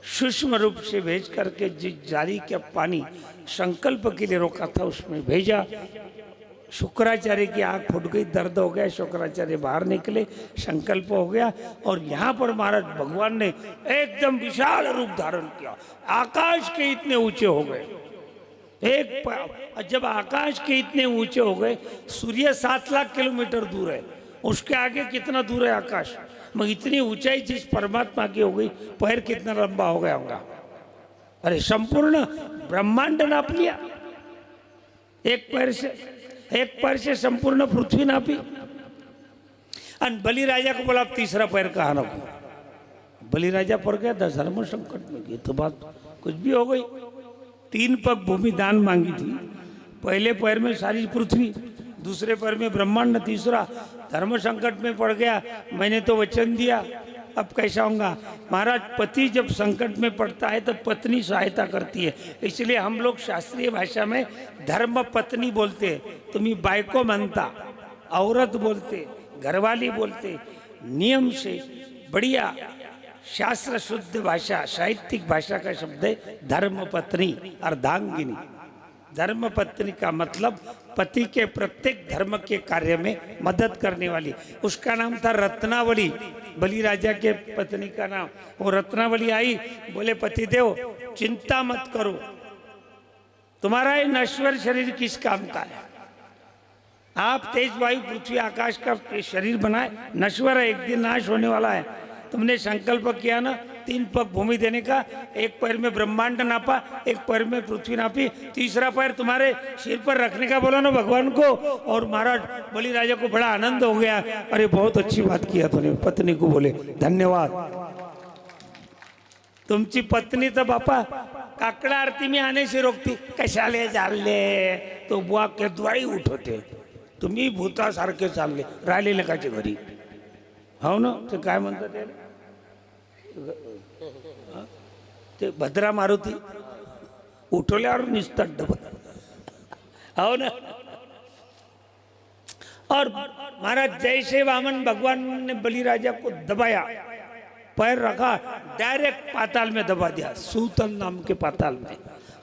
सूक्ष्म रूप से भेज करके जिस जारी के पानी संकल्प के लिए रोका था उसमें भेजा। शुक्राचार्य की आंख फूट गई, दर्द हो गया, शुक्राचार्य बाहर निकले, संकल्प हो गया। और यहाँ पर महाराज भगवान ने एकदम विशाल रूप धारण किया, आकाश के इतने ऊंचे हो गए। जब आकाश के इतने ऊंचे हो गए, सूर्य 7 लाख किलोमीटर दूर है, उसके आगे कितना दूर है आकाश, मगर इतनी ऊंचाई जिस परमात्मा की हो गई, पैर कितना लंबा हो गया होगा। अरे संपूर्ण ब्रह्मांड नाप लिया एक पैर से संपूर्ण पृथ्वी नापी। और बलि राजा को बोला अब तीसरा पैर कहाँ रखो। बलि राजा पड़ गया धर्म संकट में। ये तो बात कुछ भी हो गई। 3 पग भूमि दान मांगी थी, पहले पैर में सारी पृथ्वी, दूसरे पैर में ब्रह्मांड, तीसरा धर्म संकट में पड़ गया। मैंने तो वचन दिया, अब कैसा होगा। महाराज पति जब संकट में पड़ता है तो पत्नी सहायता करती है, इसलिए हम लोग शास्त्रीय भाषा में धर्म पत्नी बोलते, तुम्ही बायको म्हणता, औरत बोलते, घरवाली बोलते। नियम से बढ़िया शास्त्र शुद्ध भाषा, साहित्यिक भाषा का शब्द है धर्म पत्नी, अर्धांगिनी। धर्म पत्नी का मतलब पति के प्रत्येक धर्म के कार्य में मदद करने वाली। उसका नाम था रत्नावली, बलि राजा के पत्नी का नाम। वो रत्नावली आई, बोले पतिदेव चिंता मत करो, तुम्हारा ये नश्वर शरीर किस काम का है। आप तेज वायु पृथ्वी आकाश का शरीर बनाए, नश्वर है, एक दिन नाश होने वाला है। तुमने संकल्प किया ना, 3 पग भूमि देने का, एक पैर में ब्रह्मांड नापा, एक पैर में पृथ्वी नापी, तीसरा पैर तुम्हारे सिर पर रखने का बोला ना भगवान को। और महाराज बलि राजा को बड़ा आनंद हो गया। अरे बहुत अच्छी बात किया तूने, पत्नी को बोले धन्यवाद। तुमची पत्नी तर बापा काकडा आरती में आने से रोकती, कशाले चालले तो बुवा केद्वाई उठवते, तुम्ही भूतासारखे चालले राहिले लेकाच्या घरी. हो ना, ते काय म्हणतात ते भद्रा मारुती उठवल्यावर निसतात डबल. हो ना. और महाराज जैसे वामन भगवान ने बलिराजा को दबाया, पैर रखा, डायरेक्ट पाताल में दबा दिया, सूतल नाम के पाताल में.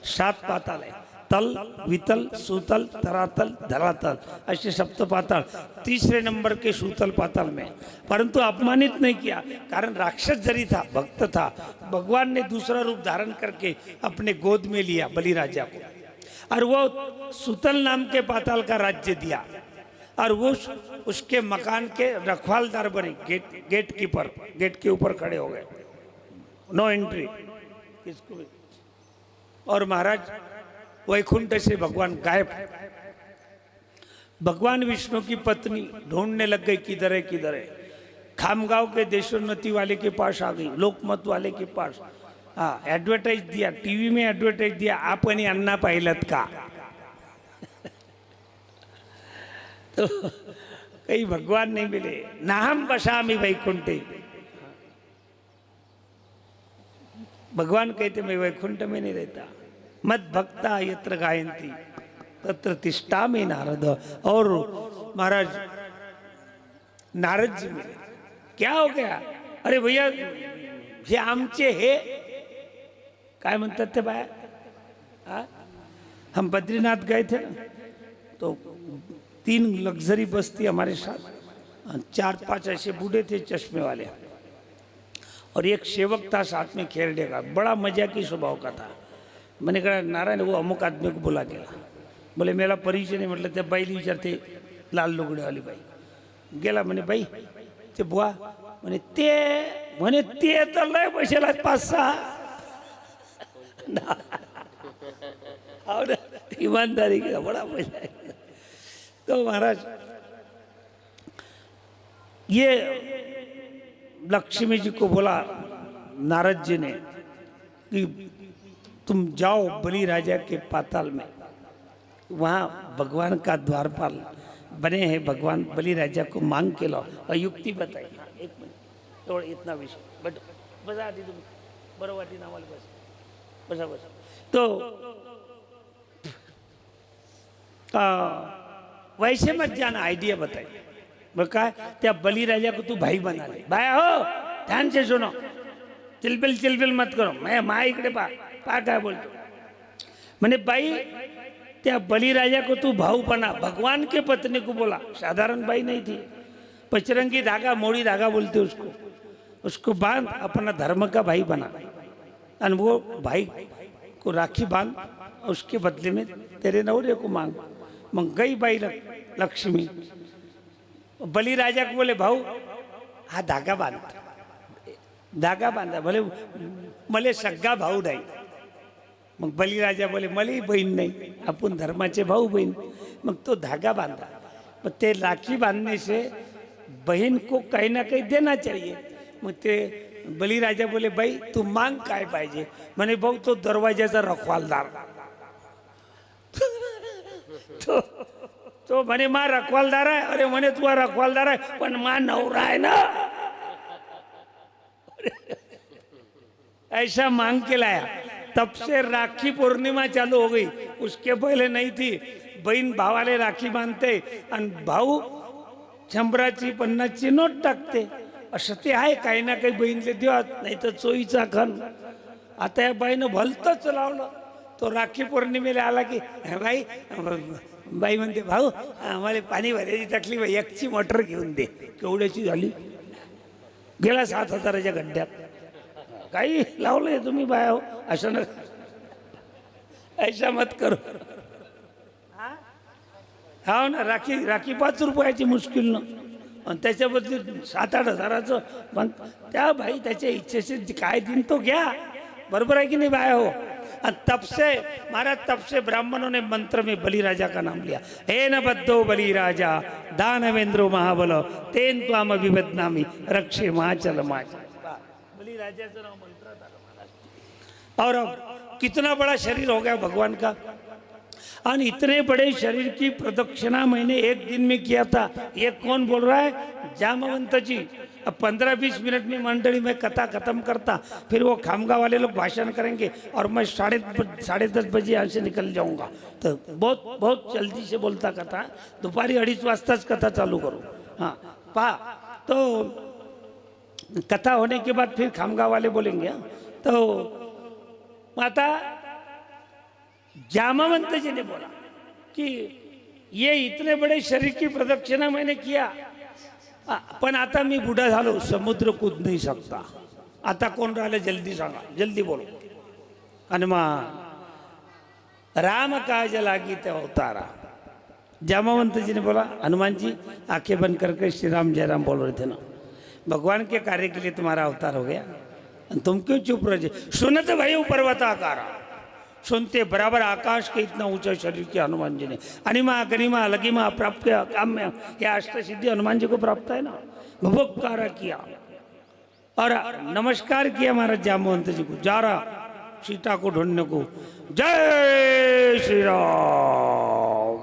7 पाताल है, तल, वितल, सूतल, धरातल, धरातल, ऐसे सप्त पाताल. तीसरे नंबर के सूतल पाताल में. परंतु अपमानित नहीं किया, कारण राक्षस जरी था, भक्त था. भगवान ने दूसरा रूप धारण करके अपने गोद में लिया बलिराजा को, और वो सूतल नाम के पाताल का राज्य दिया. और वो उसके मकान के रखवालदार बने, गेट कीपर, गेट के ऊपर खड़े हो गए, नो एंट्री किसको भी. और महाराज वैकुंठ से भगवान गायब. भगवान विष्णु की पत्नी ढूंढने लग गई किधर है किधर है. खामगांव के देशोन्नति वाले के पास आ गई, लोकमत वाले के पास. हाँ, एडवर्टाइज दिया, टीवी में एडवर्टाइज दिया, आपण अन्ना पाहिलत का. तो कहीं भगवान नहीं मिले. नाहम बसामी वैकुंठे. भगवान कहते मैं वैकुंठ में नहीं रहता. मत भक्ता यत्र गायंती तत्र तिष्ठामि नारद. और महाराज नारद जी मिले. क्या हो गया? अरे भैया हे आमचे हे काय म्हणतात ते बाया. हम बद्रीनाथ गए थे ना, तो 3 लग्जरी बस थी हमारे साथ, 4-5 ऐसे बूढ़े थे चश्मे वाले, और एक सेवक था साथ में खेरडे का, बड़ा मजाकी स्वभाव का था. मैंने कहा नारायण वो अमुक आदमी को बुला गेला. बोले मेरा परिचय नहीं. म्हटलं त्या बाईला विचारते, लाल लुगडेवाली बाई. गेला म्हणे बाई ते बुवा म्हणे ते तर लय पैशाला 5-6. और ईमानदारी का बड़ा पैसा है. तो महाराज ये लक्ष्मी जी को बोला नारद जी ने कि तुम जाओ बलि राजा के पाताल में, वहाँ भगवान का द्वारपाल बने हैं, भगवान बलि राजा को मांग के लाओ. और युक्ति बताई. हाँ, 1 मिनट थोड़ा इतना विषय बट बसा आधी तुम बरोबर आधी नावाला बस बसा बस. तो वैसे मत जाना, आइडिया बताई. मग काय त्या बलिराजा को तू भाई बना ले. भाया हो ध्यान से सुनो, चिलबिल मत करो. मैं माँ इकडे पा काय बोलतो. मैंने भाई त्या बलिराजा को तू भाऊ बना. भगवान के पत्नी को बोला, साधारण भाई नहीं थी. पचरंगी धागा, मोड़ी धागा बोलते उसको बांध, अपना धर्म का भाई बना. और वो भाई को राखी बांध, उसके बदले में तेरे नवरे को मांग. मग गई बाई लक्ष्मी. बलिराजा को बोले भाऊ हा धागा बांध. धागा बांधा. बोले मले सगळा भाऊ नाही. मग बलिराजा बोले मलाही बहीण नाही, आपण धर्माचे भाऊ बहीण. मग तो धागा बांधा. मग ते राखी बांधने से बहन को काही ना काही देना चाहिए. मग ते बलिराजा बोले बाई तू मांग काय पाहिजे. म्हणे भाऊ तो दरवाजाचा रखवालदार. तो म्हणे मा रखवालदार आहे. अरे म्हणे तू रखवालदार आहे पण मा नवरा आहे ना. ऐसा मांग के लाया. तब से राखी पूर्णिमा चालू हो गई. उसके पहले नहीं थी. बहन भावाले राखी बांधते आणि भाऊ 100ची 50ची नोट टाकते. असं ते आहे. काही ना काही बहीणले देवात, नाही तर चोईचा खण. आता या बाईनं भलतंच लावलं. तो राखी पौर्णिमेला आला की बाई बाई म्हणते भाऊ आम्हाला पाणी भरायची तकलीफ आहे, 1ची मोटर घेऊन दे. केवढ्याची झाली? गेला 7,000च्या गड्ड्यात. काही लावलंय तुम्ही बाया हो. असं न ऐसा मत करो. हो ना. राखी 5 रुपयाची मुश्किल न. आणि त्याच्याबद्दल 7-8 हजाराचं पण त्या भाई त्याच्या इच्छेचे काय दिन तो घ्या, बरोबर है कि नहीं भाई हो। और तब से महाराज, तब से ब्राह्मणों ने मंत्र में बलि राजा का नाम लिया। हे न बद्धो बलि राजा दानवेंद्रो महाबलो तेन त्वाम अभिबदनामी रक्षे महाचल माच। बलि राजा नाम मंत्र था महाराज। और अब कितना बड़ा शरीर हो गया भगवान का, और इतने बड़े शरीर की प्रदक्षिणा मैंने एक दिन में किया था। ये कौन बोल रहा है? जामवंत जी। अब 15-20 मिनट में मंडली में कथा खत्म करता, फिर वो खामगा वाले लोग भाषण करेंगे और मैं 10:30 बजे यहाँ से निकल जाऊंगा। तो बहुत बहुत जल्दी से बोलता कथा, दोपहरी 2:30 वाजताच कथा चालू करो। हाँ पा तो कथा होने के बाद फिर खामगा वाले बोलेंगे। हाँ? तो माता जामवंत जी ने बोला कि ये इतने बड़े शरीर की प्रदक्षिणा मैंने किया, पण आता मी बुढ़ा झालो, समुद्र कूद नहीं सकता। आता कोण राहिले जल्दी सांगा, जल्दी बोलो। हनुमान राम काज लागी ते अवतारा। जामवंत जी ने बोला, हनुमान जी आंखें बंद करके श्री राम जय राम बोल रहे थे ना, भगवान के कार्य के लिए तुम्हारा अवतार हो गया, तुम क्यों चुप रहे? सुनते भयो पर्वताकारा, सुनते बराबर आकाश के इतना ऊंचा शरीर किया हनुमान जी ने। अनिमा गरिमा लगिमा प्राप्त काम्य, यह अष्ट सिद्धि हनुमान जी को प्राप्त है ना। भुभुक्कार किया और नमस्कार किया महाराज जामवंत जी को, जा रहा सीता को ढूंढने को। जय श्री राम।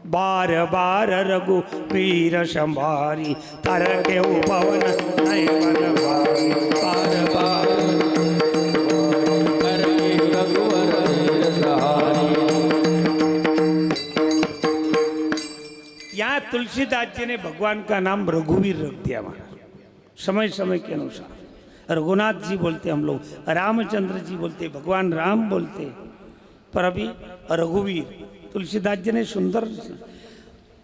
बार बार रघु वीर संभारी, तर के पवन नयन भारी। बार बार यहाँ तुलसीदास जी ने भगवान का नाम रघुवीर रख दिया महाराज, समय समय के अनुसार। रघुनाथ जी बोलते हम लोग, रामचंद्र जी बोलते, भगवान राम बोलते, पर अभी रघुवीर तुलसीदास जी ने सुंदर।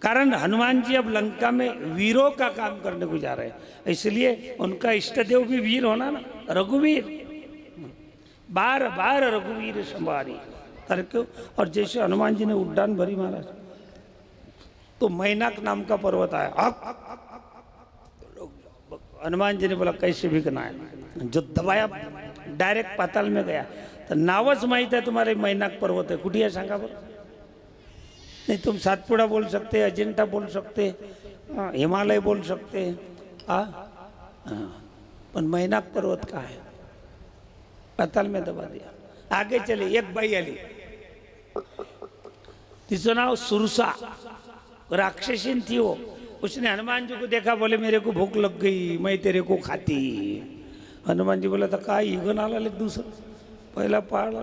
कारण हनुमान जी अब लंका में वीरों का काम करने को जा रहे हैं, इसलिए उनका इष्ट देव भी वीर होना ना, रघुवीर। बार बार रघुवीर संभारी करके। और जैसे हनुमान जी ने उड्डान भरी महाराज, तो मैनाक नाम का पर्वत आया। हनुमान जी ने बोला कैसे बिकना है, जो दबाया डायरेक्ट पाताल में गया। तो नावच माहित है तुम्हारे मैनाक पर्वत है, कुठे सांगा बरं? नहीं तुम सातपुड़ा बोल सकते, अजिंठा बोल सकते, हिमालय बोल सकते, पर मैनाक पर्वत कहाँ है? पाताल में दबा दिया। आगे चले, एक बाई आली, तिचं नाव सुरसा, राक्षसीन थी वो। उसने हनुमान जी को देखा, बोले मेरे को भूख लग गई, मैं तेरे को खाती। हनुमान जी बोला था का इगन आला ले दूसरा पहला पहाड़।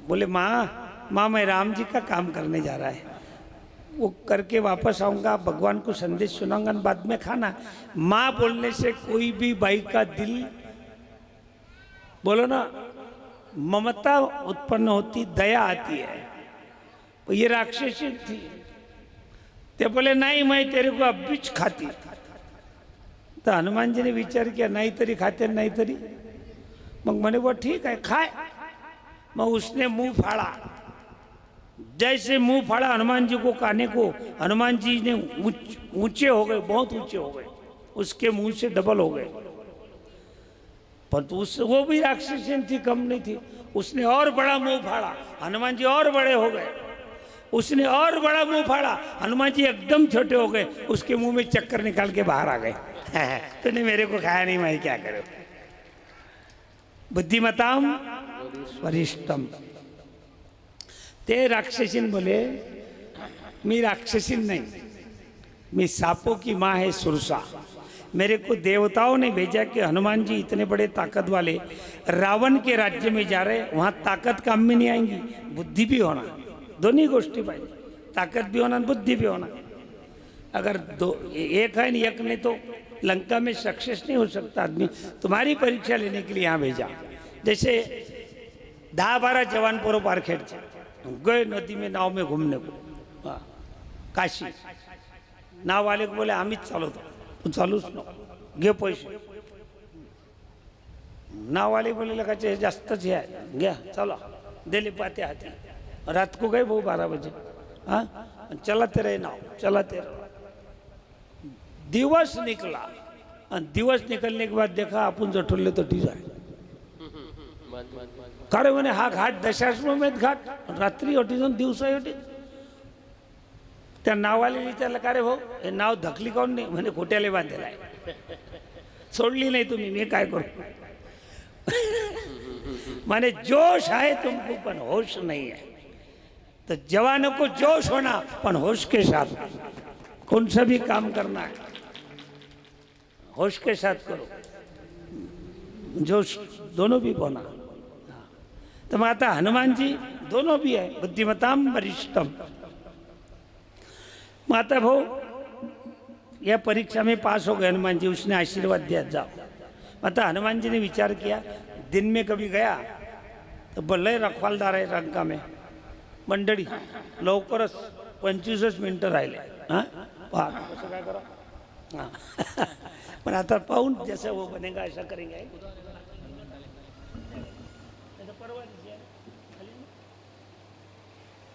बोले माँ मैं राम जी का काम करने जा रहा है, वो करके वापस आऊँगा, भगवान को संदेश सुनाऊंगा, बाद में खाना। माँ बोलने से कोई भी बाई का दिल, बोलो ना, ममता उत्पन्न होती, दया आती है। ये राक्षसी थी, ते बोले नहीं मैं तेरे को अब बीच खाती। तो हनुमान जी ने विचार किया, नहीं तरी खाते, नहीं तरी मग मैंने वो ठीक है खाए। मग उसने मुंह फाड़ा, जैसे मुंह फाड़ा हनुमान जी को खाने को, हनुमान जी ने ऊंचे हो गए, बहुत ऊंचे हो गए, उसके मुंह से डबल हो गए। पर तो वो भी राक्षसी थी, कम नहीं थी। उसने और बड़ा मुंह फाड़ा, हनुमान जी और बड़े हो गए। उसने और बड़ा मुंह फाड़ा, हनुमान जी एकदम छोटे हो गए, उसके मुंह में चक्कर निकाल के बाहर आ गए। तूने मेरे को खाया नहीं, मैं क्या करूं? बुद्धिमताम वरिष्ठम। ते राक्षसीन बोले मी राक्षसीन नहीं, मैं सांपों की माँ है सुरसा। मेरे को देवताओं ने भेजा कि हनुमान जी इतने बड़े ताकत वाले रावण के राज्य में जा रहे, वहाँ ताकत काम में नहीं आएंगी, बुद्धि भी होना, दोनों गोष्ठी पाहिजे, ताकत भी होना, बुद्धि भी होना। अगर दो एक है नहीं, एक नहीं तो लंका में सक्सेस नहीं हो सकता आदमी। तुम्हारी परीक्षा लेने के लिए यहाँ भेजा। जैसे 10-12 जवान पोरो पारखेड़ गए नदी में नाव में घूमने को, काशी। नाव वाले को बोले आम्हीच चालवतो, तू चालूच नको, घे पैसे। नाव वाले बोले लगाचे जास्तच है, घ्या चला, दिले पाते हाथी। रात को गए वो 12 बजे, हाँ चलाते रहे नाव, चलाते रहे। दिवस निकला आणि दिवस निकलने के बाद देखा आपण जठोले तटीच आहे. खरे म्हणे हा घाट दशाश्वमेध घाट, रात्री होती जाऊन दिवसा होती. त्या नावाला विचारलं का रे भाऊ हे नाव धकली काऊन नाही, म्हणे खोट्याला बांधलेलं आहे. सोडली नाही तुम्ही, मी काय करू. माने जोश है तुमको पण होश नहीं है. तो जवानों को जोश होना पण होश के साथ कौन सा भी काम करना है होश के साथ करो. जोश दोनों भी होना. तो माता हनुमान जी दोनों भी है, बुद्धिमताम वरिष्ठम. माता भाऊ यह परीक्षा में पास हो गए हनुमान जी, उसने आशीर्वाद दिया जाओ. माता हनुमान जी ने विचार किया दिन में कभी गया तो भले रखवालदार आहे रंका में मंडळी लवकरच 25 मिनिटं राहिले. हां पहा कसं काय करा. हां पण आता पाहून जसं वो बनेगा ऐसा करेंगे.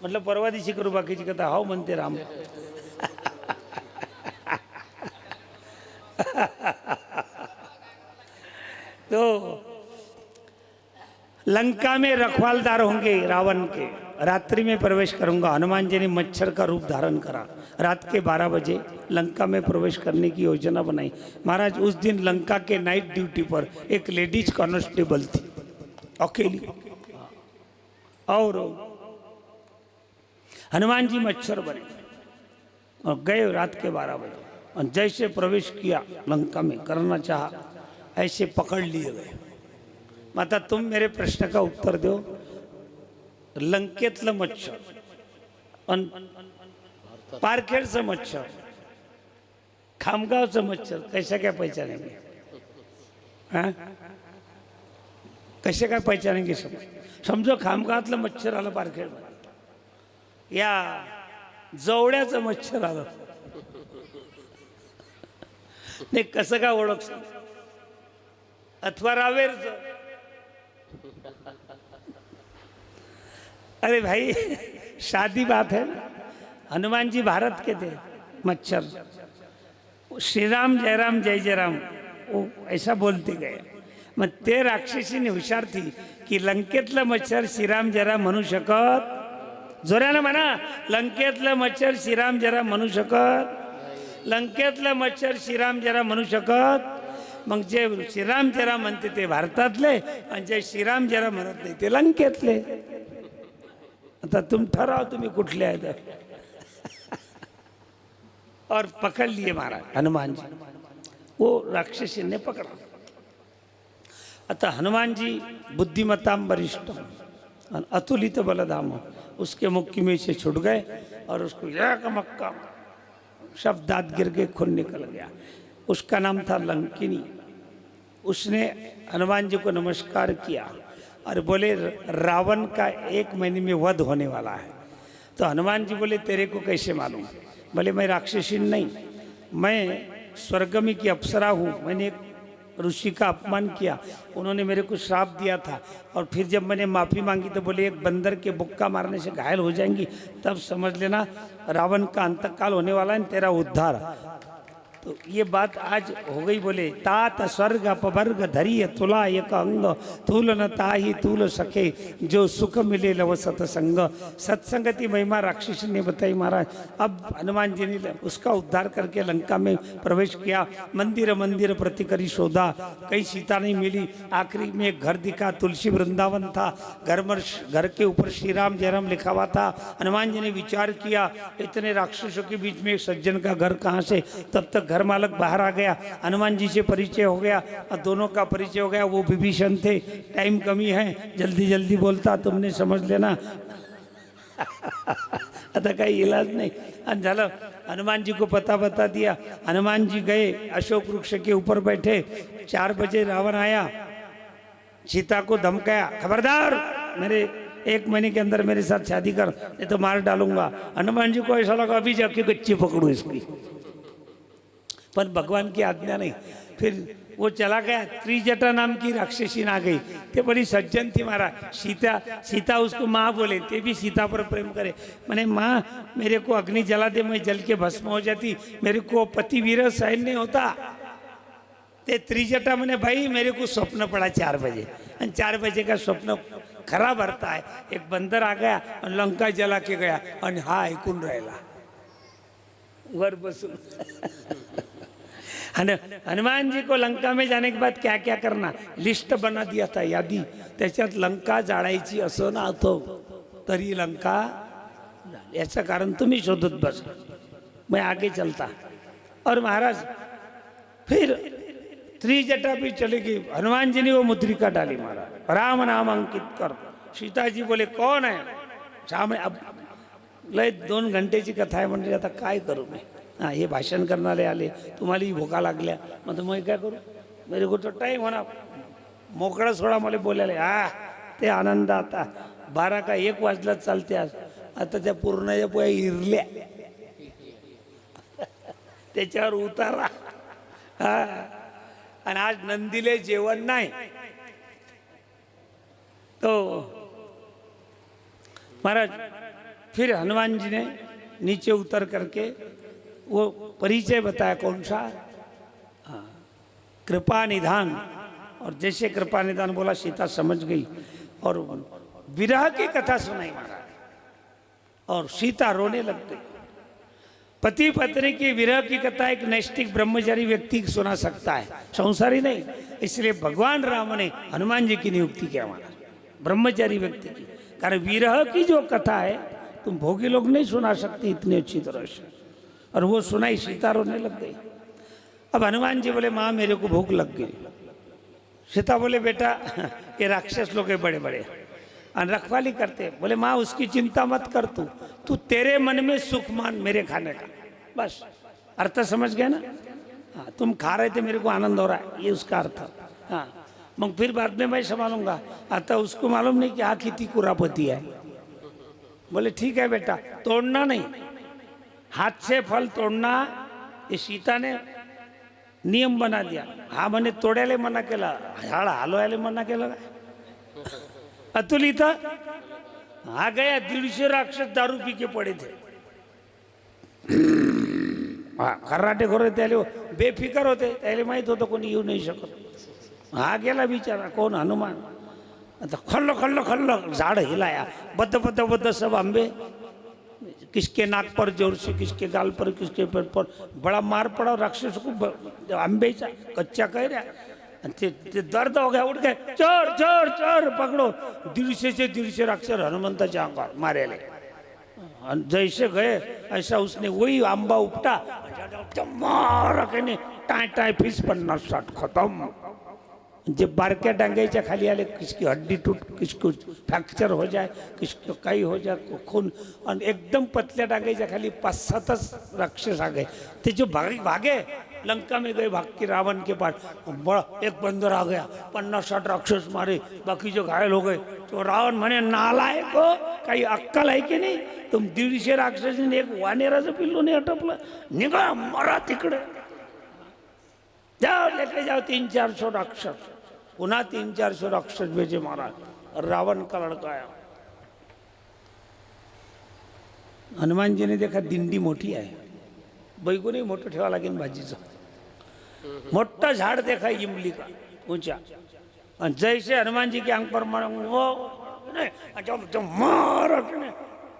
म्हटलं परवा दिवशी करू, बाकीची कथा हाव म्हणते राम. तो लंका में रखवालदार होंगे रावण के. रात्रि में प्रवेश करूंगा. हनुमान जी ने मच्छर का रूप धारण करा. रात के 12 बजे लंका में प्रवेश करने की योजना बनाई. महाराज उस दिन लंका के नाइट ड्यूटी पर एक लेडीज कांस्टेबल थी अकेली. और हनुमान जी मच्छर बने और गए रात के 12 बजे. और जैसे प्रवेश किया लंका में करना चाहा ऐसे पकड़ लिए गए. माता तुम मेरे प्रश्न का उत्तर दो. लंकेतलं मच्छर आणि पारखेडचं मच्छर खामगावचं मच्छर कैसे काय पहचानेंगे. हाँ कैसे काय पहचानेंगे. समजो खामगावातलं मच्छर आलं पारखेड, या जवळ्याचं मच्छर आलं नाही कसं काय ओळख. अथवा रावेरचं. अरे भाई शादी बात है ना. हनुमान जी भारत के थे. मच्छर श्री राम जय राम जय जय राम वो ऐसा बोलते गए. मग ते राक्षसीने हुशार थी की लंकेतलं मच्छर श्रीराम जय राम म्हणू शकत. जोरानं म्हणा लंकेतलं मच्छर श्रीराम जय राम म्हणू शकत. लंकेतलं मच्छर श्रीराम जय राम म्हणू शकत. मग जे श्रीराम जय राम म्हणते ते भारतातले आणि जे श्रीराम जय राम म्हणत नाही ते लंकेतले. आता तुम ठराव तुम्ही कुठले आहेत. और पकड़ लिए महाराज हनुमान जी. वो राक्षसी ने पकड़ा. अतः हनुमान जी बुद्धिमताम वरिष्ठ और अतुलित बलधाम उसके मुक्की में से छुट गए और उसको एक मक्का शब्द दांत गिर के खून निकल गया. उसका नाम था लंकिनी. उसने हनुमान जी को नमस्कार किया और बोले रावण का 1 महीने में वध होने वाला है. तो हनुमान जी बोले तेरे को कैसे मालूम. बोले मैं राक्षसी नहीं, मैं स्वर्गमी की अप्सरा हूँ. मैंने एक ऋषि का अपमान किया, उन्होंने मेरे को श्राप दिया था और फिर जब मैंने माफ़ी मांगी तो बोले एक बंदर के बुक्का मारने से घायल हो जाएंगी, तब समझ लेना रावण का अंतकाल होने वाला है, तेरा उद्धार. तो ये बात आज हो गई. बोले तात स्वर्ग अपवर्ग धरिय तुला एक अंग तूल न ताही तूल सके जो सुख मिले लव सत्संग. सत्संगति महिमा राक्षसी ने बताई महाराज. अब हनुमान जी ने उसका उद्धार करके लंका में प्रवेश किया. मंदिर मंदिर प्रति करी शोधा, कहीं सीता नहीं मिली. आखिरी में एक घर दिखा, तुलसी वृंदावन था. घर के ऊपर श्री राम जय राम लिखा हुआ था. हनुमान जी ने विचार किया इतने राक्षसों के बीच में एक सज्जन का घर कहाँ से. तब तक घर मालक बाहर आ गया. हनुमान जी से परिचय हो गया और दोनों का परिचय हो गया. वो विभीषण थे. टाइम कमी है, जल्दी जल्दी बोलता तुमने समझ लेना. आता काही इलाज नहीं. आणि झालं हनुमान जी को पता बता दिया. हनुमान जी गए अशोक वृक्ष के ऊपर बैठे. 4 बजे रावण आया, सीता को धमकाया खबरदार मेरे 1 महीने के अंदर मेरे साथ शादी कर नहीं तो मार डालूंगा. हनुमान जी को ऐसा लगा अभी जाके गच्ची पकड़ू इसकी, पर भगवान की आज्ञा नहीं. फिर वो चला गया, त्रिजटा नाम की राक्षसी आ गई। ते बड़ी सज्जन थी महाराज। सीता सीता उसको माँ बोले, ते भी सीता पर प्रेम करे। मैंने माँ मेरे को अग्नि जला दे, मैं जल के भस्म हो जाती, मेरे को पति वीर सहन नहीं होता। ते त्रिजटा मैंने भाई मेरे को स्वप्न पड़ा 4 बजे, और 4 बजे का स्वप्न खरा भरता है। एक बंदर आ गया और लंका जला के गया, और हा ऐकून राहिला वर बसून। हनुमान जी को लंका में जाने के बाद क्या क्या करना लिस्ट बना दिया था, यादी। त्याच्यात लंका जाळायची असं नव्हतं, तरी लंका याचं कारण तुम्ही शोधत बस, मैं आगे चलता। और महाराज फिर त्रिजटा भी चली गई। हनुमान जी ने वो मुद्रिका डाली महाराज, राम नाम अंकित कर। सीता जी बोले कौन है सामने। अब लय 2 घंटेची कथा आहे म्हणजे आता काय करू मी। हाँ हे भाषण करणारे आले, तुम्हालाही भोका लागल्या, मग मैं काय करू, मेरे को तो टाइम होना, मोकळा सोडा मला बोलायला। हा ते आनंद आता 12 का 1 वाजला चालते आज। आता त्या पूर्णाच्या पोया इरल्या, त्याच्यावर उतारा। हा आणि आज नंदीले जेवण नाही। तो महाराज फिर हनुमान जी ने नीचे उतर करके वो परिचय बताया, कौन सा, हाँ कृपा निधान। और जैसे कृपा निधान बोला सीता समझ गई और विरह की कथा सुनाई महाराज, और सीता रोने लग गई। पति पत्नी की विरह की कथा एक नैष्ठिक ब्रह्मचारी व्यक्ति सुना सकता है, संसारी नहीं। इसलिए भगवान राम ने हनुमान जी की नियुक्ति किया महाराज, ब्रह्मचारी व्यक्ति की। कारण विरह की जो कथा है तुम भोगी लोग नहीं सुना सकते इतनी अच्छी तरह से। और वो सुनाई, सीता रोने लग गई। अब हनुमान जी बोले माँ मेरे को भूख लग गई। सीता बोले बेटा ये राक्षस लोग हैं बड़े बड़े और रखवाली करते। बोले माँ उसकी चिंता मत कर, तू तेरे मन में सुख मान मेरे खाने का, बस। अर्थ समझ गए ना। हाँ तुम खा रहे थे, मेरे को आनंद हो रहा है, ये उसका अर्थ। हाँ मग फिर बाद में मैं संभालूंगा। आता उसको मालूम नहीं कि हाँ किती कुरापती है। बोले ठीक है बेटा, तोड़ना नहीं, हाथ से फल तोड़ना ये सीता ने नियम बना दिया। हा मैंने तोड्याले मना केला, झाड हलवायला मना केलं काय। अतुल इथं हा गया 150 राक्षस दारू पी के पड़े थे। हा खर्राटे खोरे त्याले बेफिकर होते, त्याले माहित होतं कोणी येऊ नाही शकत। हा गेला बिचारा, कोण हनुमान। आता खल्ल खल्ल खल्ल झाड हिलाया, बद्द बद्द बद्द सब आंबे, किसके नाक पर जोर से, किसके गाल पर, किसके पेट पर। बड़ा मार पड़ा राक्षस को आंबेचा, कच्चा कह रहा। ते दर्द हो गया, उठ गए, चोर चोर चोर पकड़ो। 150 से 150 राक्षस हनुमंताच्या अंगावर मारेले। जैसे गए ऐसा उसने वही आंबा उपटा, मार के टाय टाय फीस 50-60 खत्म। जे बारक्या डांगाईच्या खाली आले, किसकी हड्डी टूट, किसको फ्रैक्चर हो जाए, किसको कई हो जाए खून। और एकदम पतल्या डांगाईच्या खाली 5-7 राक्षस आ गए। ते जो भागे लंका में गए, भाग के रावण के पास। बड़ा एक बंदर आ गया, 50-60 राक्षस मारे, बाकी जो घायल हो गए। तो रावण म्हणे नालायक हो, काही अक्कल आहे की नाही, तुम 150 राक्षस एक वानेराचं पिल्लू नाही अटपलं, निघा मरा तिकडे, जाओ लेके जाओ 300-400 राक्षस। पुन्हा 300-400 राक्षस भेजे महाराज। रावण का लड़का आया। हनुमान जी ने देखा दिंडी मोठी आहे, बैगुनी मोठं ठेवा लागेल भाजीचं। मोठा झाड़ देखा इमली का ऊंचा, और जैसे हनुमान जी के आंख पर मार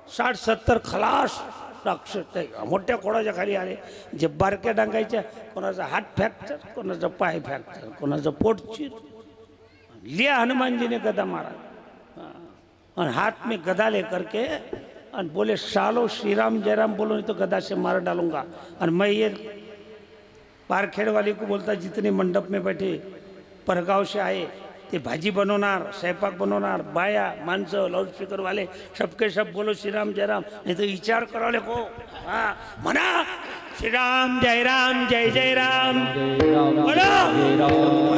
60-70 खलास राक्षस मोठ्या खोडाच्या खाली आले। जे बारक्या डांगायच्या, कोणाचा हात फ्रॅक्चर, कोणाचा पाय फ्रॅक्चर, कोणाचा पोट चीर। लिया हनुमान जी ने गदा मारा, और हाथ में गदा लेकर के और बोले सालो श्री राम जय राम बोलो, नहीं तो गदा से मार डालूंगा। और मैं ये पारखेड़ वाली को बोलता, जितने मंडप में बैठे परगाव से आए, ते भाजी बनवणार, स्वयंपाक बनवणार, बाया माणसं लाउडस्पीकर वाले सबके सब बोलो श्री राम जय राम, नहीं तो विचार करावले को। हाँ म्हणा श्री राम जय राम जय जय राम बोलो बोलो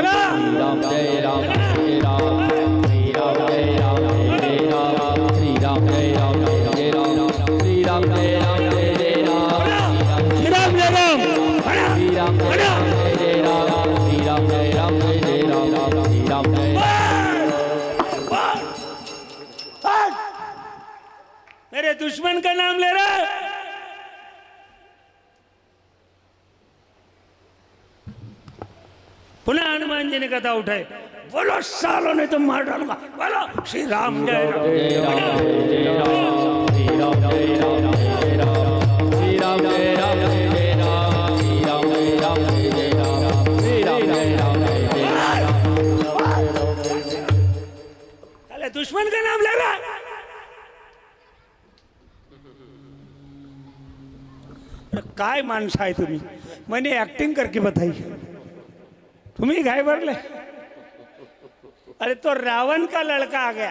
जय राम जय राम श्री राम जय राम जय राम श्री राम जय राम जय राम श्री राम जय राम जय राम श्री राम जय राम श्री राम जय राम जय राम श्री राम जय राम मेरे दुश्मन का नाम ले रहा है। पुनः हनुमान जी ने कथा उठाई, बोलो सालों ने तो मार डालूंगा, बोलो श्री राम जय राम। जय राम जय राम श्री राम जय राम जय राम श्री राम जय राम जय राम श्री राम जय राम जय राम श्री राम जय राम जय राम। अरे दुश्मन का नाम ले रहा है। अरे काय माणसं आहे तुम्ही, मैंने एक्टिंग करके बताई, तुम्ही काय भरले। अरे तो रावण का लड़का आ गया,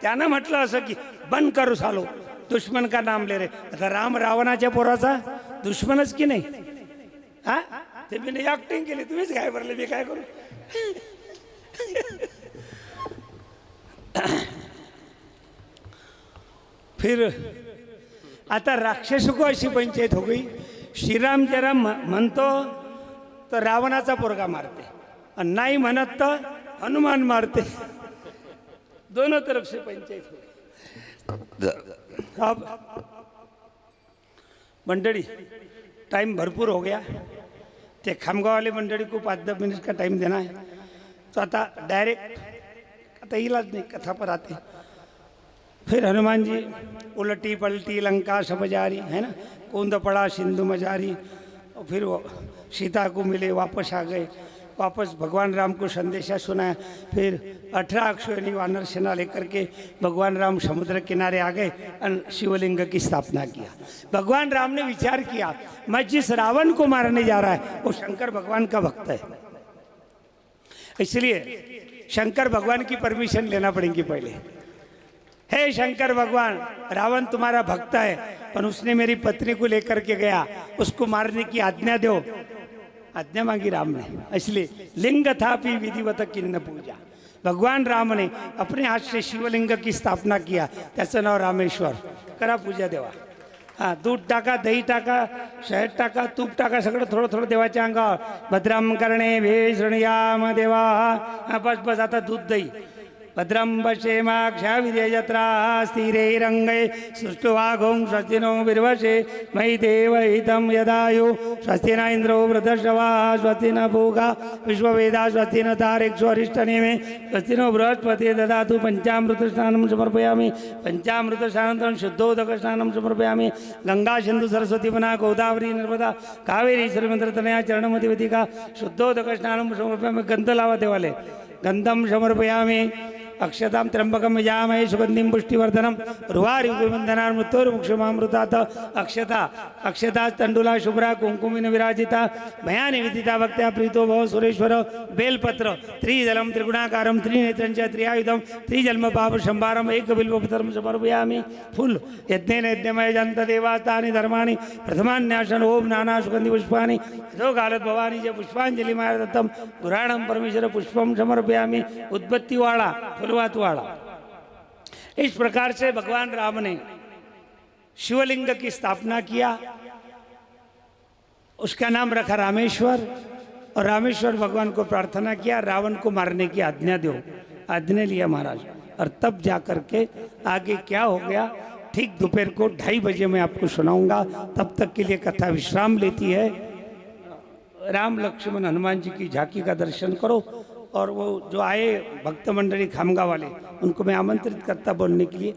त्यानं म्हटलं असं की बंद करू सालो, दुश्मन का नाम ले रे। आता राम रावणाच्या पोराचा दुश्मनच की नाही हा, ते मी ऍक्टिंग केली, तुम्हीच काय भरले, मी काय करू। फिर आता राक्षसों को अशी पंचायत हो गई, श्रीराम जरा म्हणतो तो रावणाचा पोरगा मारते, और नहीं म्हणत तो हनुमान मारते, दोनों तरफ से पंचायत हो गई। अब मंडली टाइम भरपूर हो गया, ते खामगाव वाले मंडली को 5-10 मिनट का टाइम देना है, तो आता डायरेक्ट आता इलाज नहीं, कथा पर आते। फिर हनुमान जी उलटी पलटी लंका सब जारी है ना, कूद पड़ा सिंधु मजारी, और फिर वो सीता को मिले, वापस आ गए, वापस भगवान राम को संदेशा सुनाया। फिर 18 अक्षोहिणी वानर सेना लेकर के भगवान राम समुद्र किनारे आ गए और शिवलिंग की स्थापना किया। भगवान राम ने विचार किया, मैं जिस रावण को मारने जा रहा है वो शंकर भगवान का भक्त है, इसलिए शंकर भगवान की परमिशन लेना पड़ेगी पहले। हे शंकर भगवान, रावण तुम्हारा भक्त है, पर उसने मेरी पत्नी को लेकर के गया, उसको मारने की आज्ञा दो। आज्ञा मांगी राम ने, इसलिए लिंग था भी विधिवत किन्न पूजा। भगवान राम ने अपने हाथ से शिवलिंग की स्थापना किया, त्याचं नाव रामेश्वर। करा पूजा देवा। हाँ, दूध टाका, दही टाका, शहद टाका, तूप टाका, सगळं थोडं थोडं देवाच्या अंगावर। भद्रम कर्णे भेषणयाम देवा। हाँ बस बस, आता दूध दही। भद्रम पश्येमाक्षा विजयत्रा स्थिरैरङ्गै सुष्ठुवाघों स्वस्तिनो बिर्वसे मयि देवहितं यदायु स्वस्ति न इन्द्रो वृद्धश्रवाः स्वस्ति न भोगा विश्ववेदाः स्वस्ति न तारेक्षु अरिष्टनेमे स्वस्ति नो बृहस्पतिर्दधातु ददातु। पंचामृतस्नानं समर्पयामि, पंचामृतस्नानन्तरं शुद्धोदकस्नानं समर्पयामि। गंगा सिन्धु सरस्वती वना गोदावरी नर्मदा कावेरी सर्वमन्त्रतनया चरणमधिवतिका शुद्धोदकस्नानं समर्पयामि। गंध लावा देवाले, गंधम समर्पयामि। अक्षतां त्र्यंबकं यजामहे सुगंधिं पुष्टिवर्धनम् उर्वारुकविवन्दनान् मृत्योर्मुक्षमामृतात्। अक्षता अक्षता तंडुला शुभ्रा कुंकुमेन विराजिता मया निवेदिता भक्त्या प्रीतो भव सुरेश्वर। बेलपत्र त्रिदलं त्रिगुणाकारं त्रिनेत्रं च त्रियायुधं त्रिजन्म पाप संभारम् एकबिल्वपत्रं समर्पयामि। फूल यज्ञेन यज्ञमय जन्त देवास्तानि धर्माणि प्रथमान्यासन ओम नाना सुगंधि पुष्पाणि यथो कालत् भवानी च पुष्पाञ्जलिमाय दत्तं पुराणं परमेश्वर पुष्पं समर्पयामि। उद्बत्ति वाला फुलवात वाला। इस प्रकार से भगवान राम ने शिवलिंग की स्थापना किया, उसका नाम रखा रामेश्वर, और रामेश्वर भगवान को प्रार्थना किया रावण को मारने की आज्ञा दो। आज्ञा लिया महाराज, और तब जाकर के आगे क्या हो गया ठीक दोपहर को 2:30 बजे मैं आपको सुनाऊंगा। तब तक के लिए कथा विश्राम लेती है। राम लक्ष्मण हनुमान जी की झांकी का दर्शन करो, और वो जो आए भक्त मंडली खामगांव वाले उनको मैं आमंत्रित करता बोलने के लिए।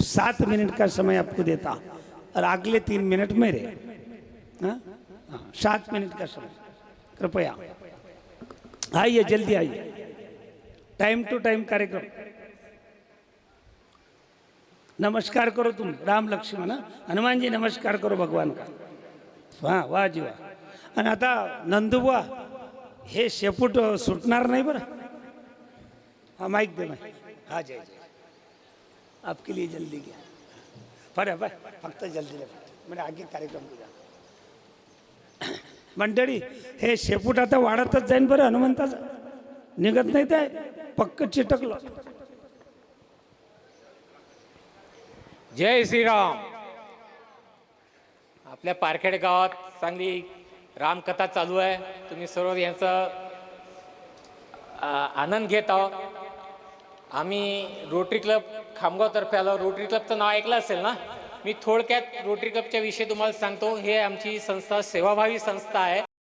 7 मिनट का समय आपको देता, और अगले 3 मिनट मेरे। हाँ 7 मिनट का समय, कृपया आइए, जल्दी आइए। टाइम टू टाइम कार्यक्रम। नमस्कार करो तुम राम लक्ष्मण, हनुमान जी नमस्कार करो भगवान का। हाँ वाह जी वाह। आणि आता नंदुबुवा हे शेपूट सुटणार नाही बरं। हाँ माइक दे, माइक। हाँ जय जय, आपके लिए जल्दी गया बरं बरं, फक्त जल्दी रे, म्हणजे आगे कार्यक्रम तुझा। मंडळी हे शेपूट आता वाढतच जाईन बरं, हनुमंताचं निघत नाही, ते पक्क चिटकलं। जय श्रीराम। आपल्या पारखेड गावात चांगली रामकथा चालू आहे, तुम्ही सर्व यांचा आनंद घेत आहोत। आम्ही रोटरी क्लब खामगावतर्फे आलो. रोटरी क्लबचं नाव ऐकलं असेल ना. मी थोडक्यात रोटरी क्लबच्या विषयी तुम्हाला सांगतो. हे आमची संस्था सेवाभावी संस्था आहे.